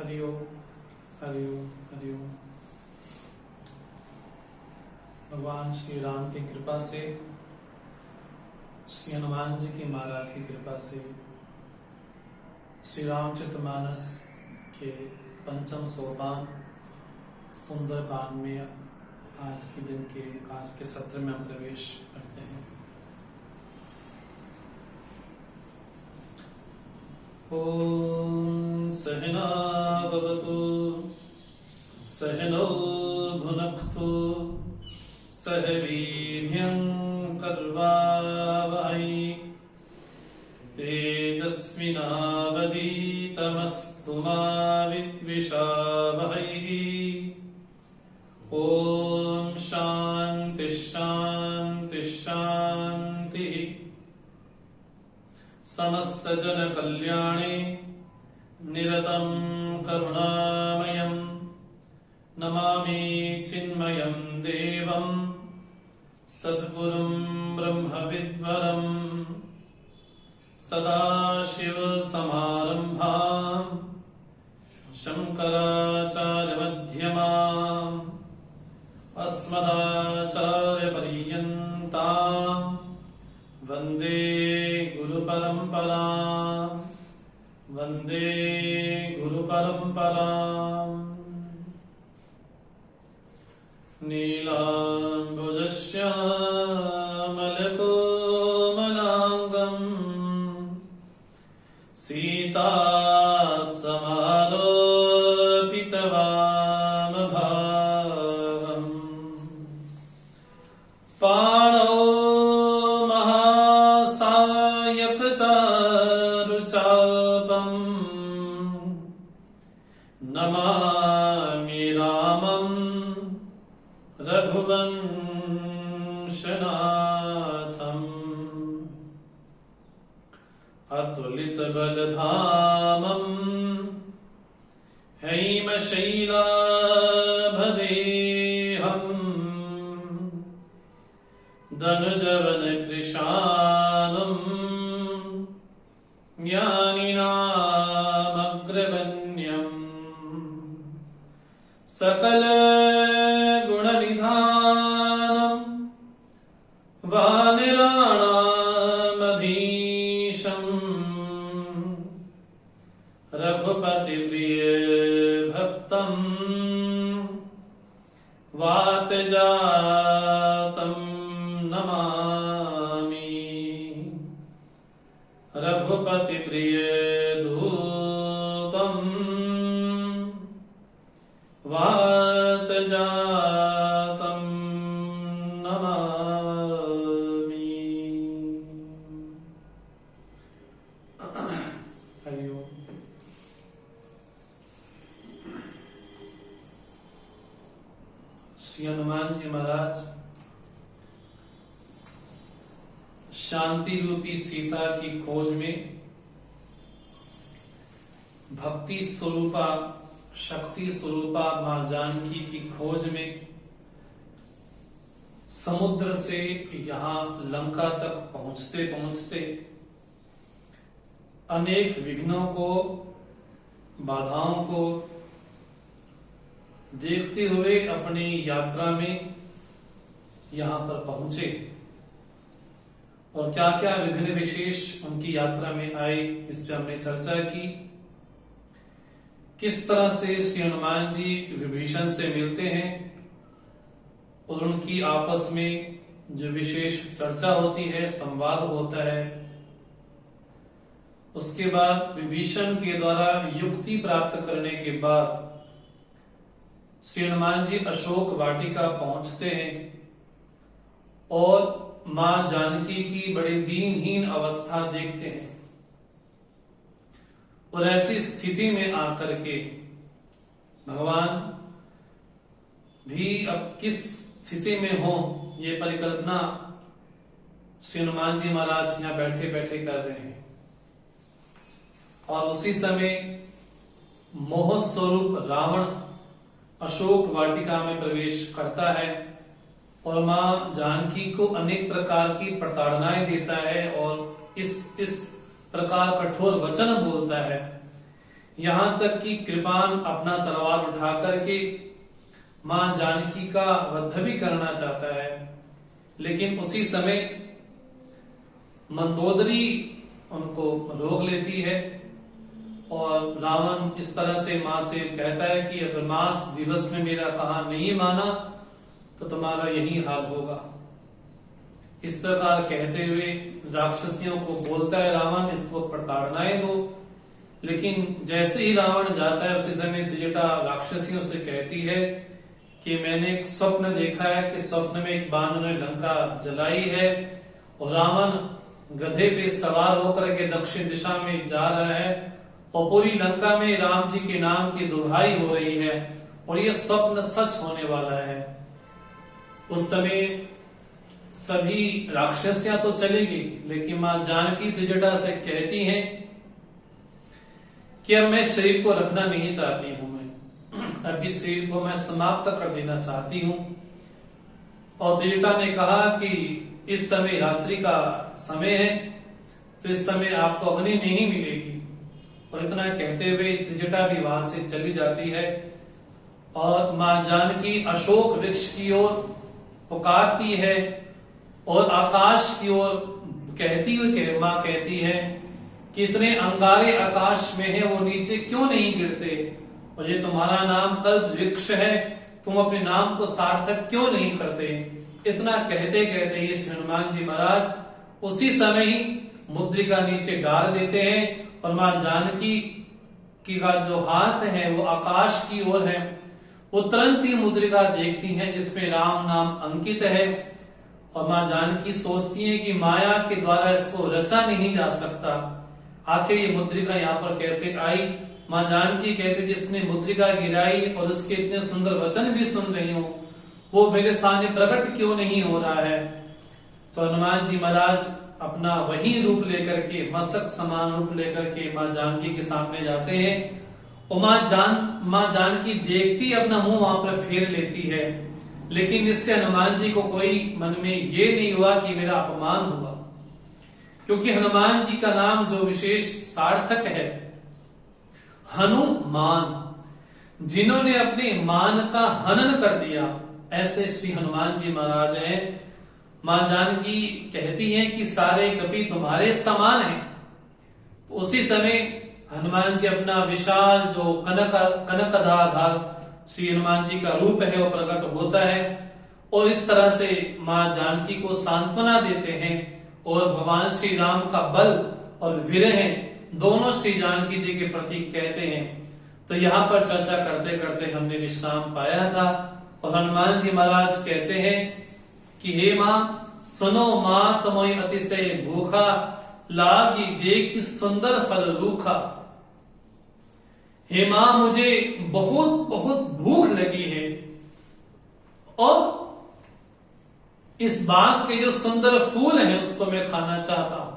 हरि ओम हरि ओम हरि ओम। भगवान श्री राम की कृपा से, श्री हनुमान जी की महाराज की कृपा से, श्री रामचरितमानस के पंचम सोपान सुंदरकांड में आज के सत्र में हम प्रवेश करते हैं। ओम सहना भवतु सहनौ भुनक्तु सह वीर्यं कर्वावहै तेजस्विनावधीतमस्तु मा विद्विषावहै। ओम शांति शांति शांति। समस्त जन कल्याणे निरतं करुणामयं नमामि चिन्मयं देवं सद्गुरुं ब्रह्मविद्वरं सदाशिव समारंभां शंकराचार्यमध्यमाम् अस्मदाचार्यपर्यन्तां वन्दे गुरुपरम्परां वन्दे गुरुपरम्पराम्। नीलाम्बुजश्यामलकोमलाङ्गं सीतासमालोपितवामभागम् पाणौ महासायकचारुचापम् नमामि रामं रघुवंशनाथम् अतुलितबलधामं हैमशैलाभदेहम् दनुजवनकृशानं ज्ञानिनामग्रगण्यम् सकलगुणनिधानं वानराणामधीशम् रघुपतिप्रियभक्तं वातजातं नमामि। रघुपतिप्रियदूतं वातजातं नमामि। हरि ओम। श्री हनुमान जी महाराज शांति रूपी सीता की खोज में, भक्ति स्वरूपा शक्ति स्वरूपा मां जानकी की खोज में समुद्र से यहां लंका तक पहुंचते पहुंचते अनेक विघ्नों को, बाधाओं को देखते हुए अपनी यात्रा में यहां पर पहुंचे। और क्या क्या विघ्न विशेष उनकी यात्रा में आए, इस पर हमने चर्चा की। किस तरह से श्री हनुमान जी विभीषण से मिलते हैं और उनकी आपस में जो विशेष चर्चा होती है, संवाद होता है। उसके बाद विभीषण के द्वारा युक्ति प्राप्त करने के बाद श्री हनुमान जी अशोक वाटिका पहुंचते हैं और मां जानकी की बड़ी दीनहीन अवस्था देखते हैं। और ऐसी स्थिति में आकर के भगवान भी अब किस स्थिति में हो, ये परिकल्पना श्री हनुमान जी महाराज यहां बैठे बैठे कर रहे हैं। और उसी समय मोह स्वरूप रावण अशोक वाटिका में प्रवेश करता है और मां जानकी को अनेक प्रकार की प्रताड़नाएं देता है और इस प्रकार कठोर वचन बोलता है यहां तक कि कृपान अपना तलवार उठा करके मां जानकी का वध भी करना चाहता है, लेकिन उसी समय मंदोदरी उनको रोक लेती है और रावण इस तरह से मां से कहता है कि अगर मास दिवस में मेरा कहा नहीं माना तो तुम्हारा यही हाल होगा। इस प्रकार कहते हुए राक्षसियों को बोलता है रावण, इसको प्रताड़नाएं दो। लेकिन जैसे ही रावण जाता है उसी समय त्रिजटा राक्षसियों से कहती है कि मैंने एक स्वप्न देखा है कि स्वप्न में एक बानर ने लंका जलाई है और रावण गधे पे सवार होकर के दक्षिण दिशा में जा रहा है और पूरी लंका में राम जी के नाम की दुहाई हो रही है और ये स्वप्न सच होने वाला है। उस समय सभी राक्षसियां तो चलेगी, लेकिन मां जानकी त्रिजटा से कहती हैं कि अब मैं शरीर को रखना नहीं चाहती हूं, मैं अभी शरीर को मैं समाप्त कर देना चाहती हूं। और त्रिजटा ने कहा कि इस समय रात्रि का समय है तो इस समय आपको अग्नि नहीं मिलेगी। और इतना कहते हुए त्रिजटा भी वहां से चली जाती है और मां जानकी अशोक वृक्ष की ओर पुकारती है और आकाश की ओर कहती हुई मां कहती है कि इतने अंगारे आकाश में है वो नीचे क्यों नहीं गिरते, और ये तुम्हारा नाम कल्प वृक्ष है, तुम अपने नाम को सार्थक क्यों नहीं करते। इतना कहते कहते ही श्री हनुमान जी महाराज उसी समय ही मुद्रिका नीचे डाल देते हैं और मां जानकी की का जो हाथ है वो आकाश की ओर है। वो तुरंत ही मुद्रिका देखती हैं जिसमें राम नाम अंकित है और मां जानकी सोचती है कि माया के द्वारा इसको रचा नहीं जा सकता, आखिर ये मुद्रिका यहाँ पर कैसे आई। मां जानकी कहती जिसने मुद्रिका गिराई और उसके इतने सुंदर वचन भी सुन रही हूं वो मेरे सामने प्रकट क्यों नहीं हो रहा है। तो हनुमान जी महाराज अपना वही रूप लेकर के मस्तक समान रूप लेकर के मां जानकी के सामने जाते हैं और मां जानकी देखती अपना मुंह वहां पर फेर लेती है, लेकिन इससे हनुमान जी को कोई मन में ये नहीं हुआ कि मेरा अपमान हुआ, क्योंकि हनुमान जी का नाम जो विशेष सार्थक है हनुमान, जिन्होंने अपने मान का हनन कर दिया, ऐसे श्री हनुमान जी महाराज हैं। मां जानकी कहती हैं कि सारे कपि तुम्हारे समान हैं। तो उसी समय हनुमान जी अपना विशाल जो कनकधार श्री हनुमान जी का रूप है वो प्रकट होता है और इस तरह से मां जानकी को सांत्वना देते हैं और भगवान श्री राम का बल और विरह दोनों श्री जानकी जी के प्रतीक कहते हैं। तो यहाँ पर चर्चा करते करते हमने विश्राम पाया था और हनुमान जी महाराज कहते हैं कि हे मां सुनो मात मोय अतिशय भूखा, लागी देखी सुंदर फल रूखा। हे मां मुझे बहुत बहुत भूख लगी है और इस बाग के जो सुंदर फूल हैं उसको मैं खाना चाहता हूं।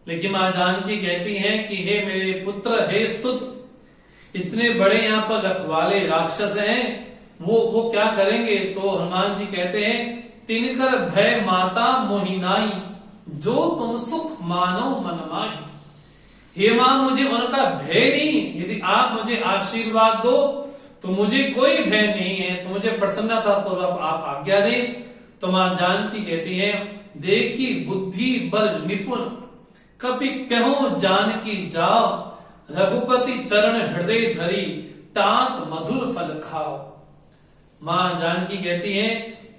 लेकिन मां जानकी कहती हैं कि हे मेरे पुत्र, हे सुत, इतने बड़े यहाँ पर रखवाले राक्षस हैं, वो क्या करेंगे। तो हनुमान जी कहते हैं तिनकर भय माता मोहिनाई, जो तुम सुख मानो मन माई। हे मां मुझे उनका भय नहीं, यदि आप मुझे आशीर्वाद दो तो मुझे कोई भय नहीं है, तो मुझे प्रसन्नता पूर्वक आप आज्ञा दें। तो मां जानकी कहती है देखी बुद्धि बल निपुण, कपि कहो जानकी जाओ, रघुपति चरण हृदय धरी, तात मधुर फल खाओ। मां जानकी कहती है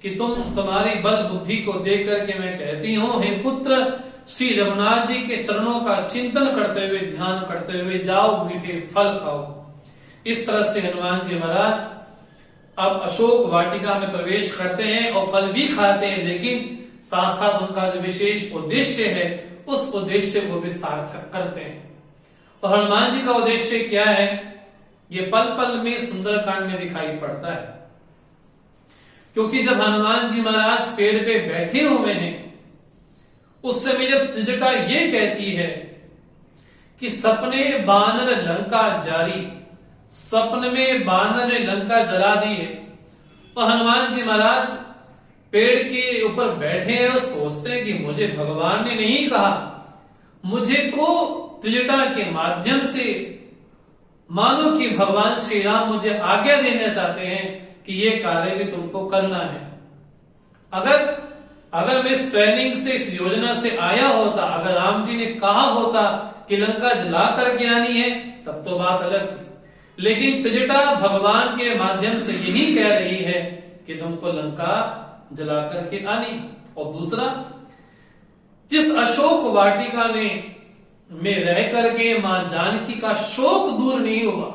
कि तुम्हारी बल बुद्धि को देख करके मैं कहती हूँ हे पुत्र, श्री रघुनाथ जी के चरणों का चिंतन करते हुए ध्यान करते हुए जाओ, मीठे फल खाओ। इस तरह से हनुमान जी महाराज अब अशोक वाटिका में प्रवेश करते हैं और फल भी खाते हैं, लेकिन साथ साथ उनका जो विशेष उद्देश्य है उस उद्देश्य को भी सार्थक करते हैं। और हनुमान जी का उद्देश्य क्या है ये पल पल में सुंदरकांड में दिखाई पड़ता है, क्योंकि जब हनुमान जी महाराज पेड़ पे बैठे हुए हैं उस समय जब त्रिजटा ये कहती है कि सपने बानर लंका जारी, सपन में बानर ने लंका जला दी है, और हनुमान जी महाराज पेड़ के ऊपर बैठे हैं और सोचते हैं कि मुझे भगवान ने नहीं कहा, मुझे तो त्रिजटा के माध्यम से मानो कि भगवान श्री राम मुझे आज्ञा देना चाहते हैं कि ये कार्य भी तुमको करना है। अगर मैं इस प्लानिंग से, इस योजना से आया होता, अगर राम जी ने कहा होता कि लंका जला करके आनी है, तब तो बात अलग थी। लेकिन त्रिजटा भगवान के माध्यम से यही कह रही है कि तुमको लंका जला करके आनी। और दूसरा, जिस अशोक वाटिका में रह करके मां जानकी का शोक दूर नहीं हुआ,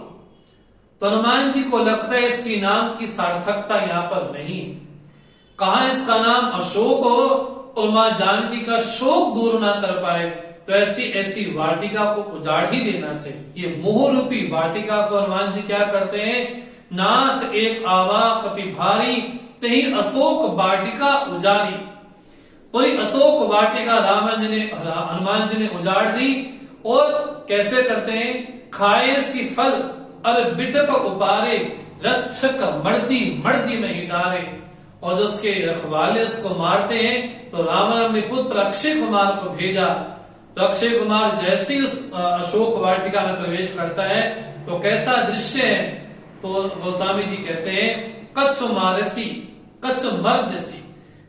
तो हनुमान जी को लगता है इसकी नाम की सार्थकता यहां पर नहीं। कहां इसका नाम अशोक हो और मां जानकी का शोक दूर ना कर पाए, तो ऐसी वाटिका को उजाड़ ही देना चाहिए। ये मोह रूपी वाटिका को हनुमान जी क्या करते हैं, नाथ एक आवा कपि भारी तही अशोक वाटिका उजाड़ी। पूरी अशोक वाटिका हनुमान जी ने उजाड़ दी। और कैसे करते हैं, खाए सी फल अर बिटप उपारे रक्षक मर्दी मर्दी में ही डारे। और जो उसके रखवाले उसको मारते हैं, तो राम ने पुत्र अक्षय कुमार को भेजा। तो अक्षय कुमार जैसे ही उस अशोक वाटिका में प्रवेश करता है, तो कैसा दृश्य है, तो गोस्वामी जी कहते हैं, कच्छ मारसी कच्छ मर्दसी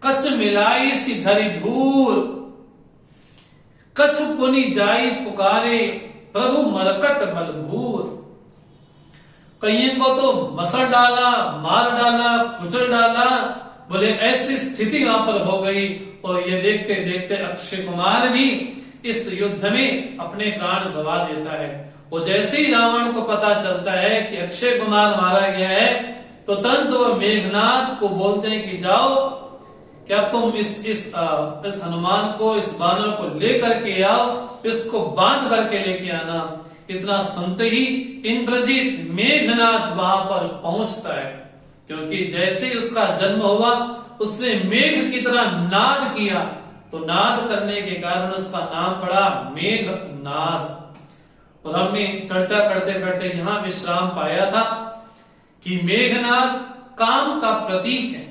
कच्छ मिलाई सी धरी धूर, कच्छ पुनि जाई पुकारे प्रभु मरकट मलभूर। कईयों को तो मसर डाला, मार डाला, कुचल डाला, बोले ऐसी स्थिति वहां पर हो गई। और ये देखते देखते अक्षय कुमार भी इस युद्ध में अपने प्राण गंवा देता है। और जैसे ही रावण को पता चलता है कि अक्षय कुमार मारा गया है, तो तुरंत वो मेघनाथ को बोलते हैं कि जाओ, क्या तुम इस हनुमान को, इस बानर को लेकर के आओ, इसको बांध करके लेके आना। इतना सुनते ही इंद्रजीत मेघनाथ वहां पर पहुंचता है, क्योंकि जैसे ही उसका जन्म हुआ, उसने मेघ की तरह नाद किया, तो नाद करने के कारण उसका नाम पड़ा मेघनाद। और हमने चर्चा करते करते यहां विश्राम पाया था कि मेघनाद काम का प्रतीक है।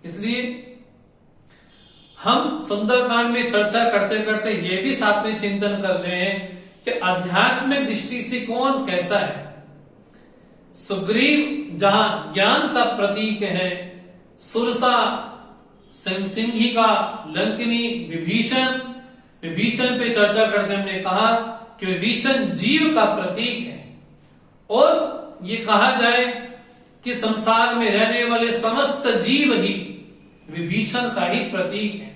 इसलिए हम सुंदरकांड में चर्चा करते करते ये भी साथ में चिंतन कर रहे हैं कि आध्यात्मिक दृष्टि से कौन कैसा है। सुग्रीव जहां ज्ञान का प्रतीक है, सुरसा सिंही का लंकिनी विभीषण पे चर्चा करते हमने कहा कि विभीषण जीव का प्रतीक है। और ये कहा जाए कि संसार में रहने वाले समस्त जीव ही विभीषण का ही प्रतीक है,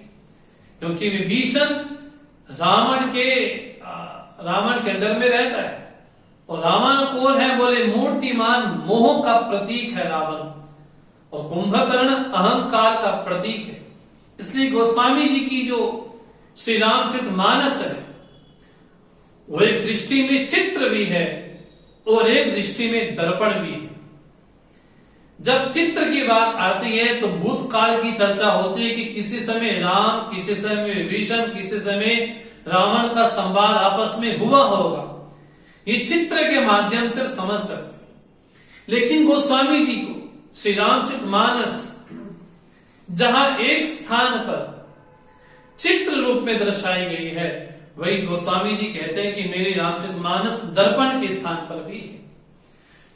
क्योंकि विभीषण रावण के अंदर में रहता है। और रावण कौन है, बोले मूर्तिमान मोह का प्रतीक है रावण, और कुंभकर्ण अहंकार का प्रतीक है। इसलिए गोस्वामी जी की जो श्री रामचरितमानस है, वो एक दृष्टि में चित्र भी है और एक दृष्टि में दर्पण भी है। जब चित्र की बात आती है तो भूतकाल की चर्चा होती है कि किसी समय राम, किसी समय विभीषण, किसी समय रावण का संवाद आपस में हुआ होगा। ये चित्र के माध्यम से समझ सकते हैं। लेकिन गोस्वामी जी को श्री रामचरितमानस जहां एक स्थान पर चित्र रूप में दर्शाई गई है, वही गोस्वामी जी कहते हैं कि मेरी रामचरितमानस दर्पण के स्थान पर भी है,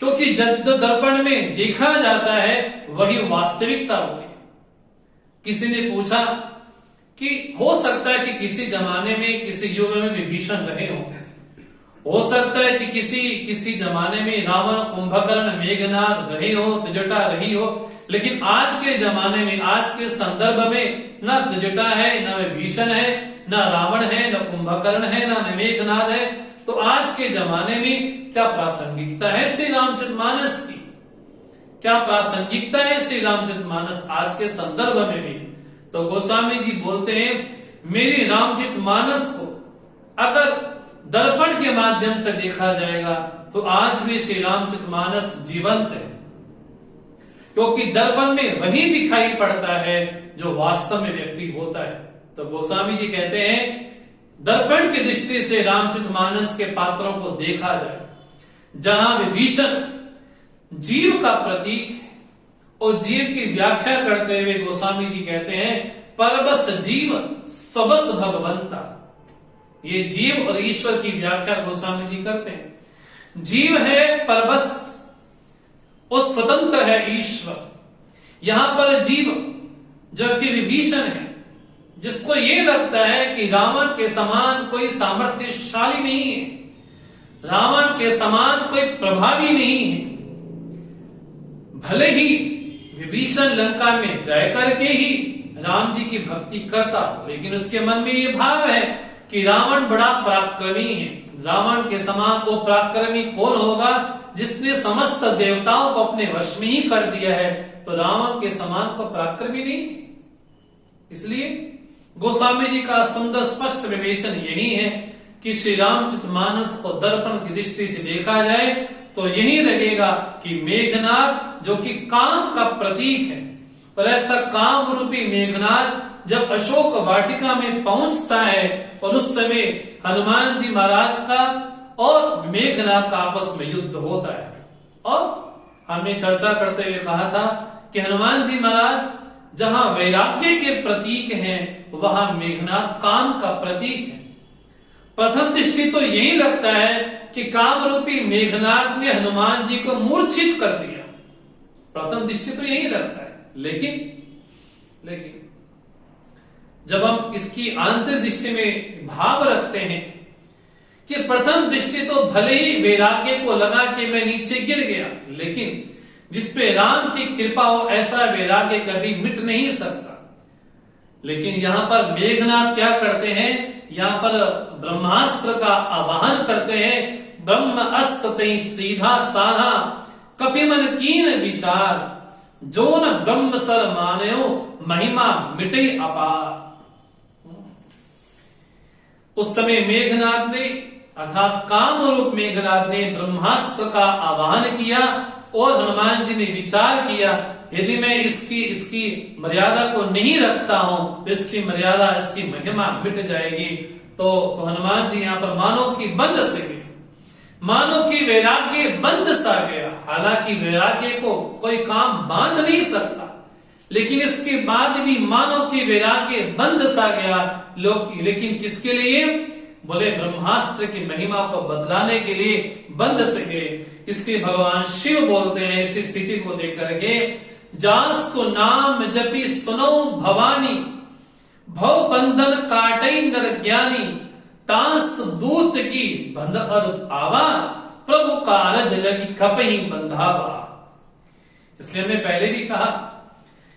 क्योंकि जब दर्पण में देखा जाता है वही वास्तविकता होती है। किसी ने पूछा कि हो सकता है कि किसी जमाने में, किसी युग में विभीषण रहे हो सकता है कि किसी जमाने में रावण, कुंभकर्ण, मेघनाद रहे हो, त्रिजटा रही हो, लेकिन आज के जमाने में, आज के संदर्भ में न त्रिजटा है, न विभीषण है, न रावण है, न कुंभकर्ण है, न मेघनाद है। तो आज के जमाने में क्या प्रासंगिकता है श्री रामचरितमानस की, क्या प्रासंगिकता है श्री रामचरितमानस आज के संदर्भ में भी? तो गोस्वामी जी बोलते हैं, मेरी रामचरितमानस को अगर दर्पण के माध्यम से देखा जाएगा तो आज भी श्री रामचरितमानस जीवंत है, क्योंकि दर्पण में वही दिखाई पड़ता है जो वास्तव में व्यक्ति होता है। तो गोस्वामी जी कहते हैं, दर्पण की दृष्टि से रामचरितमानस के पात्रों को देखा जाए, जहां विभीषण जीव का प्रतीक है, और जीव की व्याख्या करते हुए गोस्वामी जी कहते हैं, परबस जीव सबस भगवंता। ये जीव और ईश्वर की व्याख्या गोस्वामी जी करते हैं। जीव है परबस, वो स्वतंत्र है ईश्वर। यहां पर जीव जो कि विभीषण है, जिसको ये लगता है कि रावण के समान कोई सामर्थ्यशाली नहीं है, रावण के समान कोई प्रभावी नहीं है। भले ही विभीषण लंका में रह करके ही राम जी की भक्ति करता, लेकिन उसके मन में ये भाव है कि रावण बड़ा पराक्रमी है। रावण के समान वो पराक्रमी कौन होगा जिसने समस्त देवताओं को अपने वश में ही कर दिया है, तो रावण के समान तो पराक्रमी नहीं। इसलिए गोस्वामी जी का सुंदर स्पष्ट विवेचन यही है कि श्री रामचरितमानस को दर्पण की दृष्टि से देखा जाए तो यही लगेगा कि मेघनाद जो कि काम का प्रतीक है, और ऐसा काम रूपी मेघनाद जब अशोक वाटिका में पहुंचता है और उस समय हनुमान जी महाराज का और मेघनाद का आपस में युद्ध होता है। और हमने चर्चा करते हुए कहा था कि हनुमान जी महाराज जहां वैराग्य के प्रतीक हैं, वहां मेघनाद काम का प्रतीक है। प्रथम दृष्टि तो यही लगता है कि काम रूपी मेघनाद ने हनुमान जी को मूर्छित कर दिया, प्रथम दृष्टि तो यही लगता है। लेकिन जब हम इसकी आंतरिक दृष्टि में भाव रखते हैं कि प्रथम दृष्टि तो भले ही वैराग्य को लगा कि मैं नीचे गिर गया, लेकिन जिसपे राम की कृपा हो ऐसा वैराग्य कभी मिट नहीं सकता। लेकिन यहां पर मेघनाद क्या करते हैं, यहां पर ब्रह्मास्त्र का आवाहन करते हैं। ब्रह्म अस्त्र सीधा साधा कपिमन कीन विचार, जो न ब्रह्म सर मान्यो महिमा मिटे अपार। उस समय मेघनाद ने अर्थात काम रूप मेघनाद ने ब्रह्मास्त्र का आवाहन किया और हनुमान जी ने विचार किया, यदि मैं इसकी मर्यादा को नहीं रखता हूं तो इसकी मर्यादा, इसकी महिमा मिट जाएगी। तो हनुमान जी यहाँ पर मानो की बंद से गए, मानो की वैराग्य बंद सा गया। हालांकि वैराग्य को कोई काम बांध नहीं सकता, लेकिन इसके बाद भी मानो की वैराग्य बंद सा गया। लेकिन किसके लिए? बोले ब्रह्मास्त्र की महिमा को बदलाने के लिए बंद से गए। इसलिए भगवान शिव बोलते हैं इसी स्थिति को देख करके, जासु नाम जपी सुनो भवानी, भव बंधन काटई नर ज्ञानी, तांस दूत की बंध और आवा, प्रभु कारज लगी खपही बंधावा। इसलिए हमने पहले भी कहा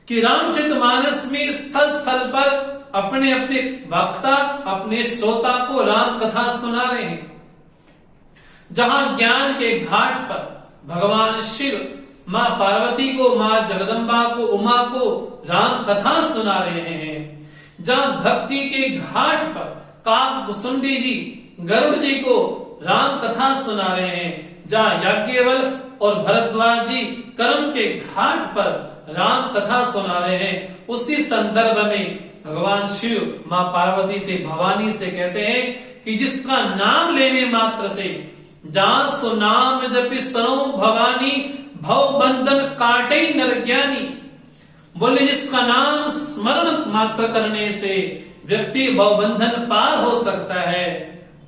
कि रामचरितमानस में स्थल स्थल पर अपने अपने वक्ता, अपने श्रोता को राम कथा सुना रहे हैं। जहां ज्ञान के घाट पर भगवान शिव मां पार्वती को, मां जगदम्बा को, उमा को राम कथा सुना रहे हैं, जहां भक्ति के घाट पर काकभुसुंडी जी गरुड़ जी को राम कथा सुना रहे हैं, जहां याज्ञवल्क्य और भरद्वाज जी कर्म के घाट पर राम कथा सुना रहे हैं, उसी संदर्भ में भगवान शिव मां पार्वती से, भवानी से कहते हैं कि जिसका नाम लेने मात्र से, जासु नाम जपि सुनो भवानी, भव बंधन काटे नर ज्ञानी। बोले जिसका नाम स्मरण मात्र करने से व्यक्ति भवबंधन पार हो सकता है,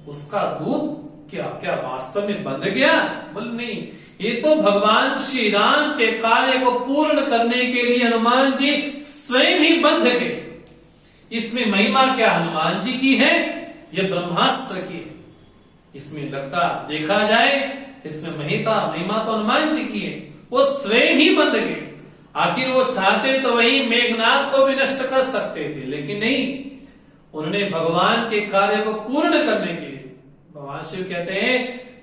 उसका दूत क्या वास्तव में बंध गया? बोले नहीं, ये तो भगवान श्री राम के कार्य को पूर्ण करने के लिए हनुमान जी स्वयं ही बंध गए। इसमें महिमा क्या हनुमान जी की है, यह ब्रह्मास्त्र की है। इसमें लगता देखा जाए, इसमें महिमा तो हनुमान जी की है, वो स्वयं ही बंध गए। आखिर वो चाहते तो वही मेघनाद को भी नष्ट कर सकते थे, लेकिन नहीं, उन्होंने भगवान के कार्य को पूर्ण करने के लिए, भगवान शिव कहते हैं,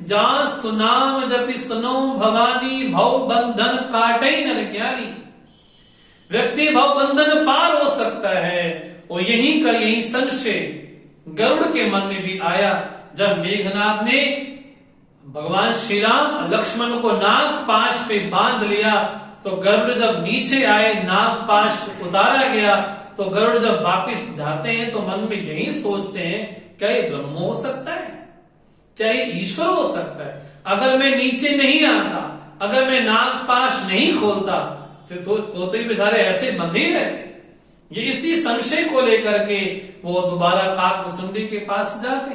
जहां सुनाम जपि सुनो भवानी, भव बंधन काटे नर ज्ञानी। व्यक्ति भव बंधन पार हो सकता है। और यही संशय गरुड़ के मन में भी आया जब मेघनाद ने भगवान श्री राम लक्ष्मण को नागपाश पे बांध लिया। तो गरुड़ जब नीचे आए, नागपाश उतारा गया, तो गरुड़ जब वापिस जाते हैं तो मन में यही सोचते हैं, क्या ये ब्रह्म हो सकता है, क्या ये ईश्वर हो सकता है? अगर मैं नीचे नहीं आता, अगर मैं नागपाश नहीं खोलता, फिर तो बेचारे ऐसे बंधे ही रहते। ये इसी संशय को लेकर के वो दोबारा काकभुसुंडी के पास जाते,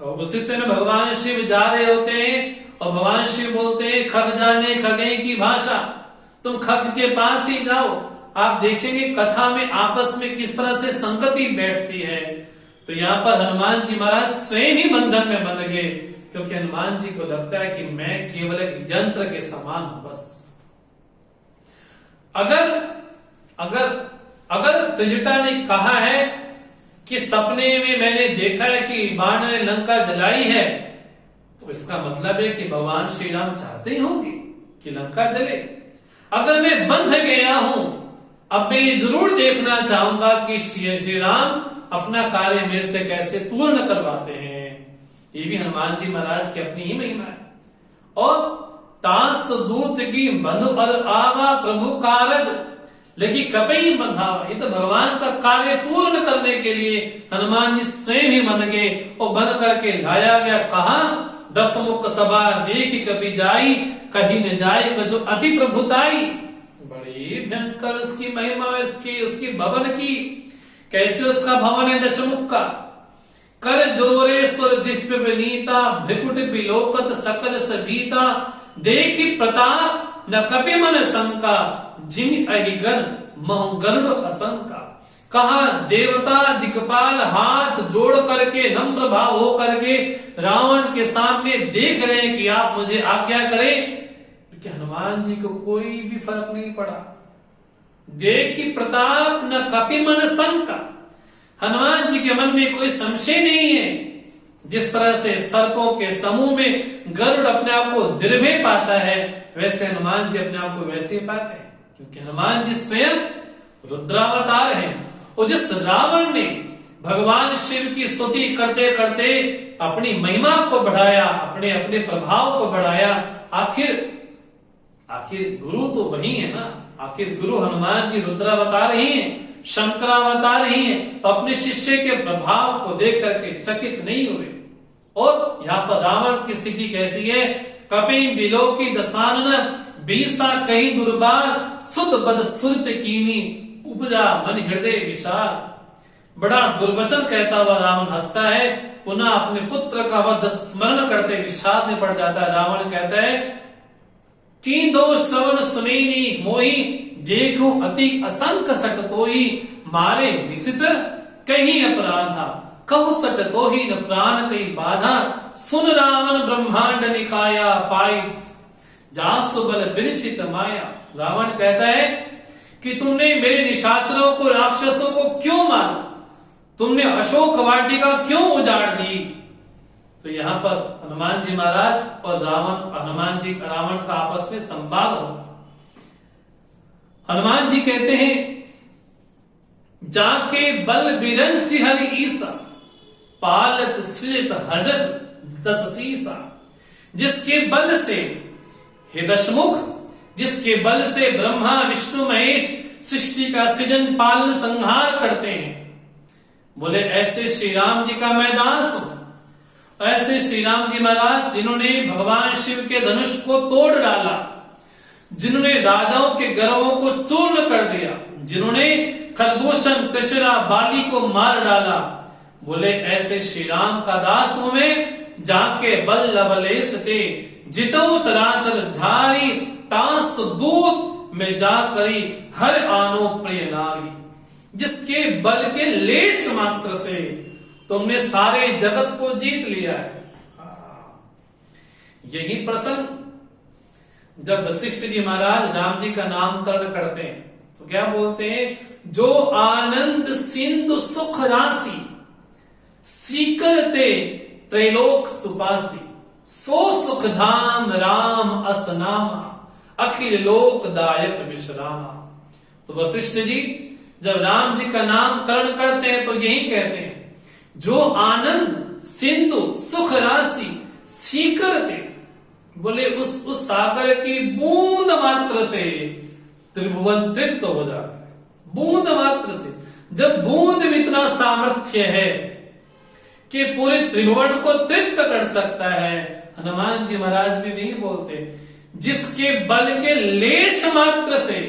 और उसी समय भगवान शिव जा रहे होते हैं और भगवान शिव बोलते हैं खग जाने खगें की भाषा, तुम खग के पास ही जाओ। आप देखेंगे कथा में आपस में किस तरह से संगति बैठती है। तो यहाँ पर हनुमान जी महाराज स्वयं ही बंधन में बंध गए, क्योंकि हनुमान जी को लगता है कि मैं केवल एक यंत्र के समान हूं बस। अगर त्रिजटा ने कहा है कि सपने में मैंने देखा है कि बाण ने लंका जलाई है, तो इसका मतलब है कि भगवान श्री राम चाहते ही होंगे कि लंका जले। अगर मैं बंध गया हूं, अब मैं ये जरूर देखना चाहूंगा कि श्री राम अपना कार्य मेरे से कैसे पूर्ण करवाते हैं। ये भी हनुमान जी महाराज की अपनी ही महिमा है। और तास दूत की बंधु पर आवा प्रभु कारज लेकिन कपई बंधावा, ये तो भगवान का कार्य पूर्ण करने के लिए हनुमान जी स्वयं ही बंध गए और बंध करके लाया गया। कहा दसमुख सभा देख कभी जाई, कहीं न जाए जो अति प्रभुताई। बड़ी भयंकर उसकी महिमा है, उसकी भवन की। कैसे उसका भवन है दशमुख का। कर जोरे सुर दिष्प विनीता, भ्रिकुट बिलोकत सकल सबीता, देखी प्रताप न कपि मन शंका, जिन अहिगन महु गरुड़ असंका। कहा देवता दिक्पाल हाथ जोड़ करके नम्र भाव हो करके रावण के सामने देख रहे हैं कि आप मुझे आज्ञा करें, कि हनुमान जी को कोई भी फर्क नहीं पड़ा। देखी प्रताप न कपि मन शंका, हनुमान जी के मन में कोई संशय नहीं है। जिस तरह से सर्पों के समूह में गरुड़ अपने आप को निर्भय पाता है, वैसे हनुमान जी अपने आप को वैसे ही पाते हैं, क्योंकि हनुमान जी स्वयं रुद्रावतार हैं। और जिस रावण ने भगवान शिव की स्तुति करते करते अपनी महिमा को बढ़ाया, अपने अपने प्रभाव को बढ़ाया, आखिर गुरु तो वही है ना। आखिर गुरु हनुमान जी रुद्रावतार ही हैं, शंकरावतार ही हैं। तो अपने शिष्य के प्रभाव को देख करके चकित नहीं हुए। और यहाँ पर रावण की स्थिति कैसी है। कपि बिलो की दसानन, बीसा कई दुर्बार, सुत बद सुरत कीनी, उपजा मन हृदय विशाल। बड़ा दुर्वचन कहता हुआ रावण हंसता है, पुनः अपने पुत्र का वध स्मरण करते विषाद में पड़ जाता है। रावण कहता है की दो श्रवण सुनेनी मोही, देखो अति असंख्य सट तोही, मारे निशिचर कहीं अपराधा, कहु सट तोही न प्राण कई बाधा, सुन रावण ब्रह्मांड निकाया, पाई जासु बल विरचित माया। रावण कहता है कि तुमने मेरे निशाचरों को, राक्षसों को क्यों मारा, तुमने अशोक वाटिका क्यों उजाड़ दी। तो यहाँ पर हनुमान जी महाराज और रावण का आपस में संवाद होता। हनुमान जी कहते हैं जाके बल बिरंच हरि ईसा, पालत सृजत हजत दस सीसा। जिसके बल से हे दशमुख, जिसके बल से ब्रह्मा विष्णु महेश सृष्टि का सृजन पालन संहार करते हैं, बोले ऐसे श्री राम जी का मैं दास हूं। ऐसे श्री राम जी महाराज जिन्होंने भगवान शिव के धनुष को तोड़ डाला, जिन्होंने राजाओं के गर्वों को चूर्ण कर दिया, जिन्होंने खरदूषण कृष्णा बाली को मार डाला, बोले ऐसे श्री राम का दास हूं मैं। जाके बल लवलेस ते जितो चराचर झारी, तास दूत में जा करी हर आनो प्रिय नारी। जिसके बल के लेश मात्र से तुमने सारे जगत को जीत लिया है। यही प्रसंग जब वशिष्ठ जी महाराज राम जी का नामकरण करते हैं तो क्या बोलते हैं, जो आनंद सिंधु सुख राशि, सीकरते त्रैलोक सुपासी, सो सुख धाम राम असनामा, अखिल लोक दायक विश्रामा। तो वशिष्ठ जी जब राम जी का नामकरण करते हैं तो यही कहते हैं, जो आनंद सिंधु सुख राशि सीकरते, बोले उस सागर की बूंद मात्र से त्रिभुवन तृप्त हो जाता है। बूंद मात्र से, जब बूंद में इतना सामर्थ्य है कि पूरे त्रिभुवन को तृप्त कर सकता है। हनुमान जी महाराज भी नहीं बोलते, जिसके बल के लेश मात्र से,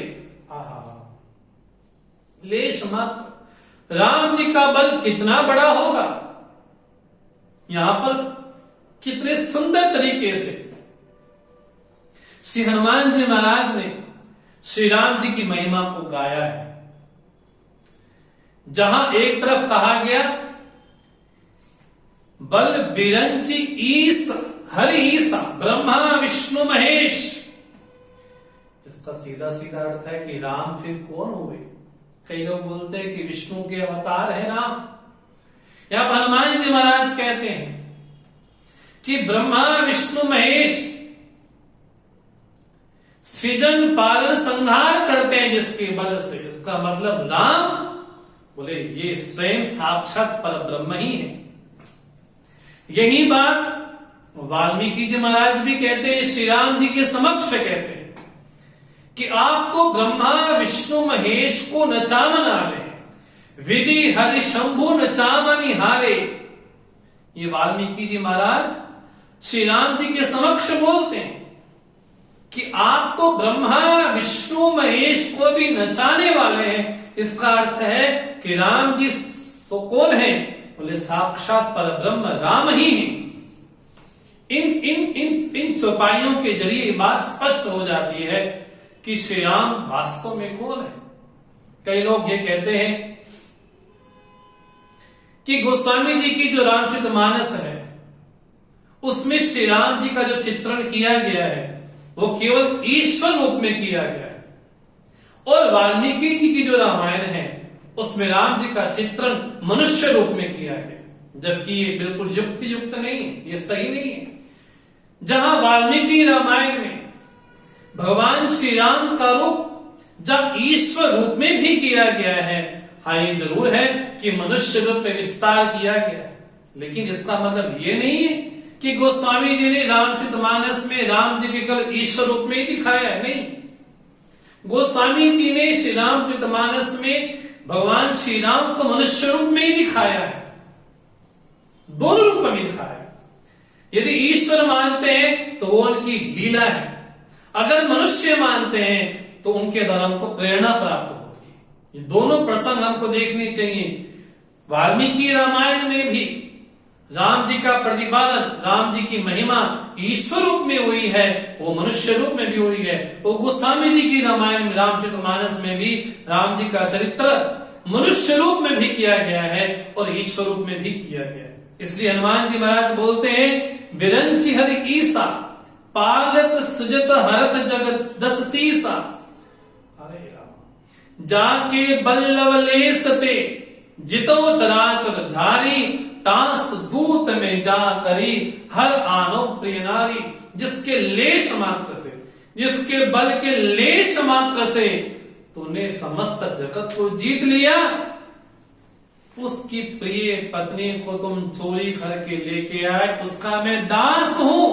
लेश मात्र, राम जी का बल कितना बड़ा होगा। यहां पर कितने सुंदर तरीके से श्री हनुमान जी महाराज ने श्री राम जी की महिमा को गाया है। जहां एक तरफ कहा गया बल बिरंची ईस हरि ईसा ब्रह्मा विष्णु महेश, इसका सीधा सीधा अर्थ है कि राम फिर कौन हुए। कई लोग बोलते हैं कि विष्णु के अवतार है राम। यहां पर हनुमान जी महाराज कहते हैं कि ब्रह्मा विष्णु महेश सृजन पालन संहार करते हैं जिसके बल से। इसका मतलब राम बोले ये स्वयं साक्षात पर ब्रह्म ही है। यही बात वाल्मीकि जी महाराज भी कहते हैं, श्री राम जी के समक्ष कहते हैं कि आप तो ब्रह्मा विष्णु महेश को नचामन आवे, विधि हरि शंभु नचामनि हारे। ये वाल्मीकि जी महाराज श्री राम जी के समक्ष बोलते हैं कि आप तो ब्रह्मा विष्णु महेश को भी नचाने वाले हैं। इसका अर्थ है कि राम जी कौन है? बोले साक्षात पर ब्रह्म राम ही है। इन इन इन इन चौपाइयों के जरिए बात स्पष्ट हो जाती है कि श्री राम वास्तव में कौन है। कई लोग ये कहते हैं कि गोस्वामी जी की जो रामचरितमानस है उसमें श्री राम जी का जो चित्रण किया गया है वो केवल ईश्वर रूप में किया गया है, और वाल्मीकि जी की जो रामायण है उसमें राम जी का चित्रण मनुष्य रूप में किया गया, जबकि ये बिल्कुल युक्ति युक्त नहीं है, ये सही नहीं है। जहां वाल्मीकि रामायण में भगवान श्री राम का रूप जब ईश्वर रूप में भी किया गया है, हाँ ये जरूर है कि मनुष्य रूप में विस्तार किया गया है, लेकिन इसका मतलब ये नहीं है कि गोस्वामी जी ने रामचरितमानस में राम जी के केवल ईश्वर रूप में ही दिखाया है। नहीं, गोस्वामी जी ने श्री रामचरितमानस में भगवान श्री राम को मनुष्य रूप में ही दिखाया है, दोनों रूप में दिखाया है। यदि ईश्वर मानते हैं तो वो उनकी लीला है, अगर मनुष्य मानते हैं तो उनके द्वारा हमको प्रेरणा प्राप्त होती है। ये दोनों प्रसंग हमको देखने चाहिए। वाल्मीकि रामायण में भी राम जी का प्रतिपादन, राम जी की महिमा ईश्वर रूप में हुई है, वो मनुष्य रूप में भी हुई है। वो गोस्वामी जी की रामायण में रामचरितमानस में भी राम जी का चरित्र मनुष्य रूप में भी किया गया है और ईश्वर रूप में भी किया गया है। इसलिए हनुमान जी महाराज बोलते हैं बिरंची हरि ईसा पालत सृजत हरत जगत दस सीसा। अरे राम जाके बल्लव लेसते जितो चराचर झारी तास दूत में जा करी हर आनो प्रिय नारी। जिसके लेश मात्र से, जिसके बल के लेश मात्र से तूने समस्त जगत को जीत लिया, उसकी प्रिय पत्नी को तुम चोरी करके लेके आए, उसका मैं दास हूं।